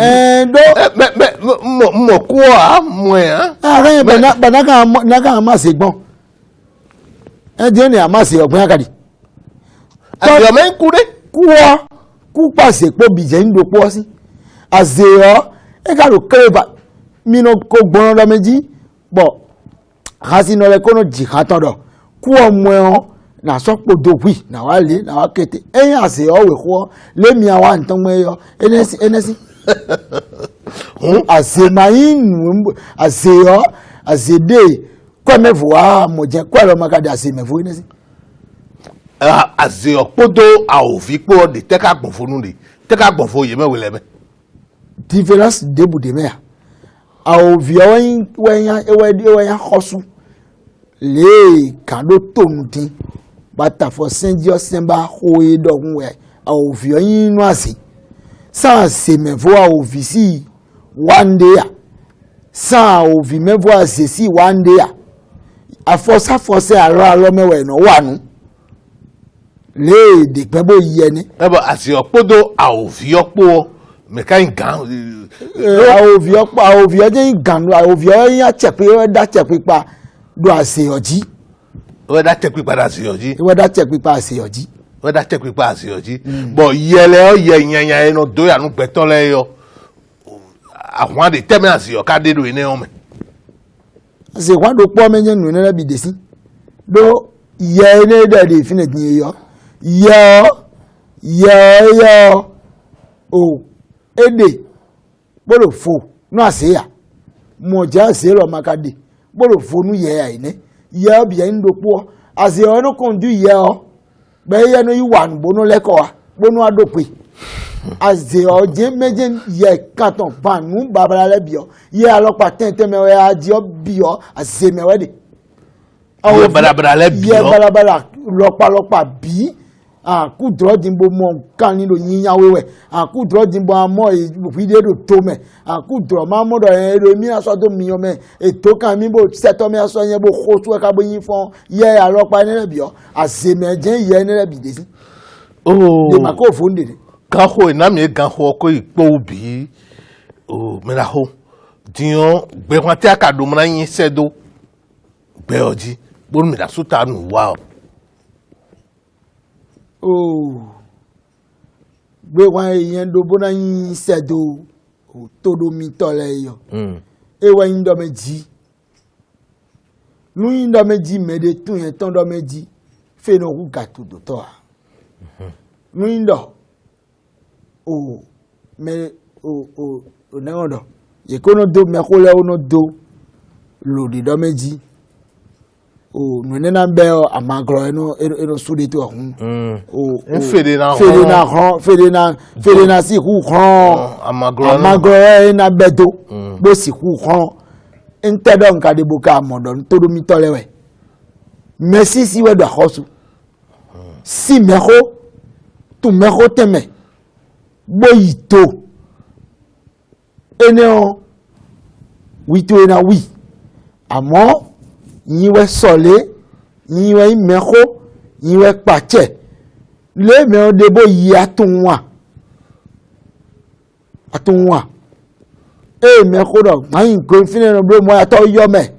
mo ku a mo ya re bana ka ma se gbon e je ni a ma se ogbon akadi ayo me ku de ku pa se po bi je ndo po si azeo e ka ro kreba mi no ko gbon lo meji bo hasi no le ko no ji ka ton do ku o mo na so po do wi na wa le na wa kete eyin azeo we ko le mi awa ntan mo yo enesi azemayin azeo azede kwa mevoa moje kwa lo makade ase mevo ni si aze opodo aovi po de teka gbonfo nu de teka gbonfo ye mewele me difference debu de me a ovia wenya khosu le kando tonti bata for sendio semba hoye dogunwe a ovia yin no ase sa se mevo a ovisi one day sa ovi mevo a se si one day a force alo mewe no wanu le de pebo yene ebo aze opodo aovi opo mekan gan ovio je gan ovio ya chepe da chepe pa do ase oji we da chepe pa ase oji we da chepe pa ase oji we da chepe pa ase oji bo yele o ye yanya eno do ya nu gbeton le yo àwọn de teme ase yo ka de do ene o me ase kwa do po menye nu ne bi desi do ye ne da de fine tin yo o ede bolo fo no ase ya mo ja ase ro makade bolo fo nu ye ya ine ye obi en do po ase o no kon du ye o be ye no yi wan bo no leko wa bo no adope ase o je meje ye katon panu babala le bi o ye alopa tente me we aji o bi o ase me we de ye balabala le bi o ye balabala lopa bi ku draw dimbo mo kan ni lo yiyan wewe ku draw dimbo amo video do to me ku draw ma mo do ero mi aso to mi o me eto kan mi bo seto me aso yen bo khotu e ka bo yin fon ye alopa ni le bi o ase me je ye ni le bi de si de ma ko fo ndede kan ho na mi gan ho ko ipo bi me la ho dion gbe won ti akado mo na yin sedo gbe oji bo mi da suta nu wa gbe wa yen do bona yin sedo todo mi tole yo e wa yin do meji nu yin do meji mede tun yen ton do meji fe no ku gatu do to nu yin do me na odo ye kono do me ko le ono do lo di do meji no nena be amagro eno sudi to hun fede na si ku kron amagro na bedo bo si ku kron entedo nka de boka modo todo mi tolewe merci si we do hosu si meko tu meko teme boyito ene wito ena wi amo yiwe sole yiwe imeko yiwe pache le me o debo yi atunwa meko do mayin ko fine no bro mo ato yo me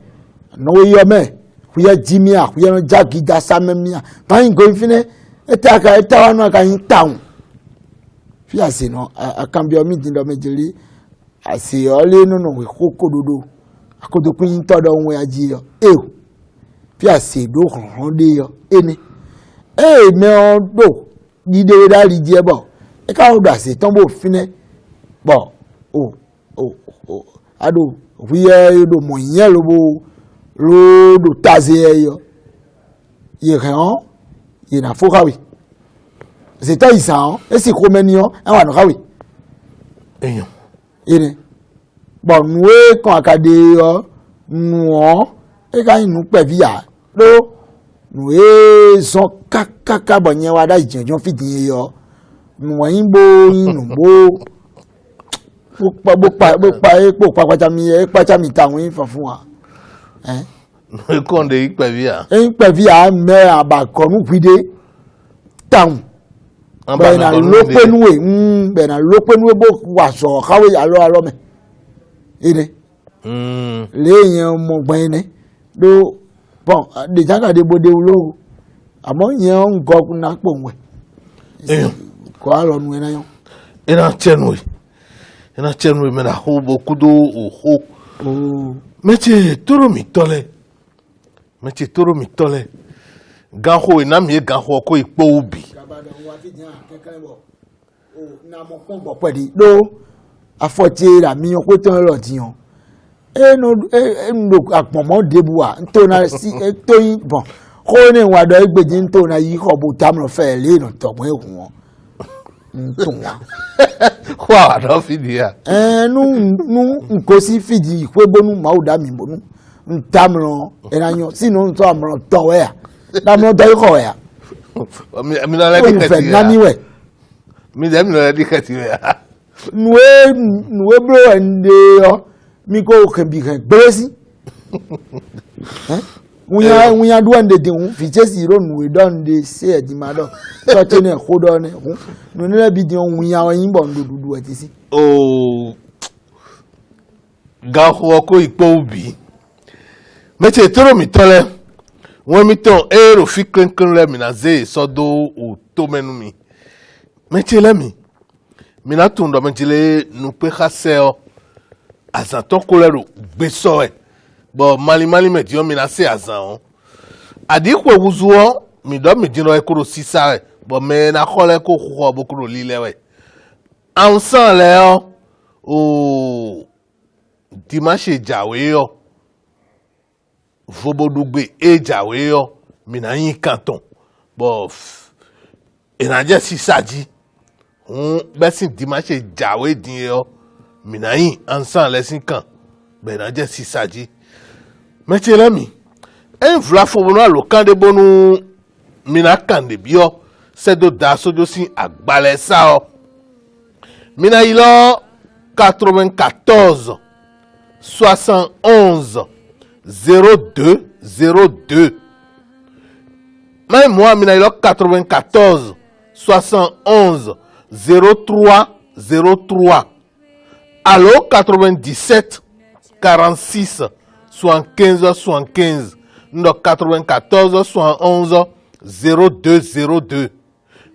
kuya jimia kuya no jagi da samemia mayin ko fine eta wanu aka yin town fi ase no akambio mi din do mejeli ase ole no we kokododo akodo pin todo won aji yo fi ase do ron de yo eni me o do di de da ri je bo e ka o da se ton bo fine bo ado wi e do mo yen lo bo lo do taze yo ye ran ye na fo kawi c'est toi isan e si ko menio e wa no kawi eyan ene bo nuwe kan akade yo nuo e ka inu pe via lo nuwe son kaka bo yen wa da ijenjon fidin yo nuwo yin bo inu bo pacha mi ta won fun wa no kon de ipe via me abakonu kwide town be na lopenuwe bo wa so kawe alo me ene le yen mo gban ene do bon de janga de bode ulo amo yen ngo na ponwe ko alo nu ena yo ena chenwe me na ho boku do oho meche toro mi tole gan ho ina mi gan ho ko ipo ubi na mo kon bo pedi do afoje ra mi o ko ton lo tiyan ndo akpọmọ debu a ntona si toyin bon ko ne wa do egbeji ntona yi ko bo tamro fe le no to mo ehun won ntonwa Wa do fidi ya. nu nkosi fidi ikwebonu mauda mi bonu ntamro eranyo sinu nto amro to we ya damro do ko ya Mi na le dikati ya. naniwe Mi dem na le dikati ya. nuwe bro ende yo mi ko kan bi kan bresi wunya duande de un fi chesi ro nuwe don de se edima do so tene ko do ne nu ne bi de wunya yin bo ndudu ati si O ga ho ko ipo ubi. Meche toro mi tole. Wọ́n mi tán èrò fi kankan lẹ́mi na zee sọ́dọ̀ òtó mẹ́nu mi. Mẹ́tí lẹ́mi. Mi na tún dọ̀ mẹ́tí lé nu pé ká sẹ́ ọ. Àzàn tó kó lẹ́rù gbé sọ ẹ̀. Bọ̀ malimali mẹ́tí ọ́ mi na sẹ́ àzàn ọ́. Àdínkù ewuzu ọ́ mi dọ́ mi dínà ẹ̀kúrò sísá ẹ̀. Bọ̀ mẹ́ na kọ́ lẹ́ kó kọ́ bó kúrò lílẹ̀ wẹ̀. Àwọn sàn lẹ́ ọ́. Ooo. Dimanche jàwé ọ́. Vobodugbe ejawe yo mina yin canton bo enaje sisaji besin dimanche jawe din yo mina yin ansan lesin kan be enaje sisaji meche lemi en vla fobono alokan de bonu mina kan de bio sedo da sojo sin agbale sa o mina ilo 94 71 02 02. Même moi, il y a 94 71 03 03. Allo 97 46 75 75. Donc 94 71 02 02.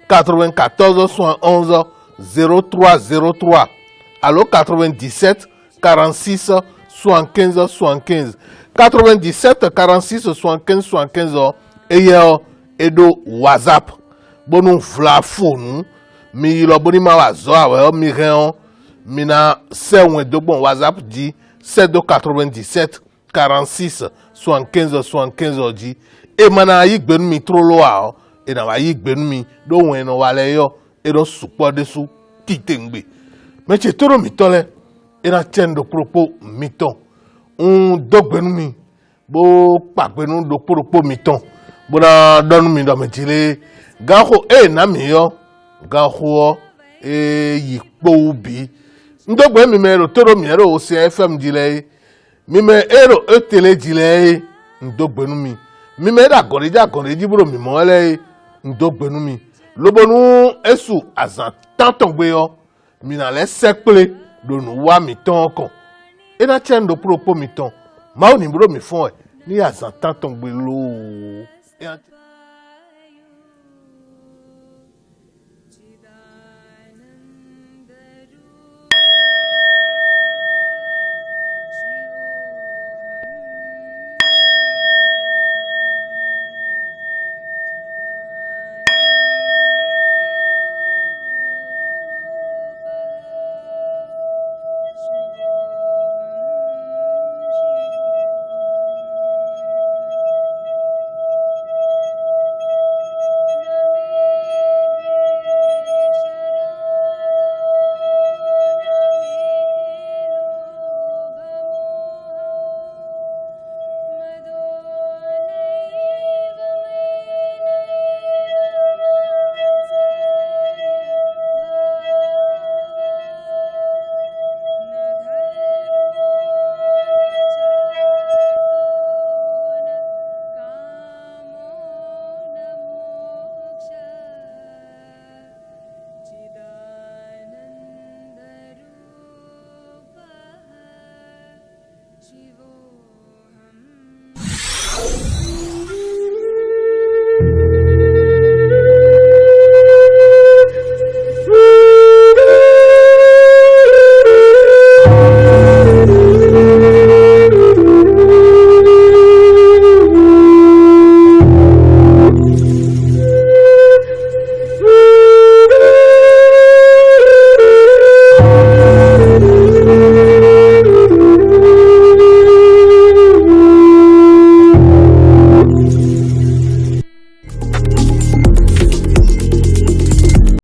94 71 03 03. Allo 97 46 75 75. 97 46 75 75 edo WhatsApp bonu vla phone mi lo boni ma wa zo awe mi ren mi na se won dogbon WhatsApp di 97 46 75 75 di e mana yi gbenu mi tro lo a e na wa yi gbenu mi do won no wale yo e do supo de su titengbe meche toro mi tole e na tendo propo mi ton dogbenu mi bo pagbenu do poropo mi ton bo na donu mi do metile gaho na mi yo gaho yipo ubi ndogbe mi mero toro mi ero osi FM jile mi me ero etele jile ndogbenu mi me da goreji bro mi mo le ndogbenu mi lobonu esu azan tanton gbe yo mi na le sekple do nu wa mi ton kon e na chendo propo mi ton ma oni bro mi fun e ni azan tanton gbe lo Shivo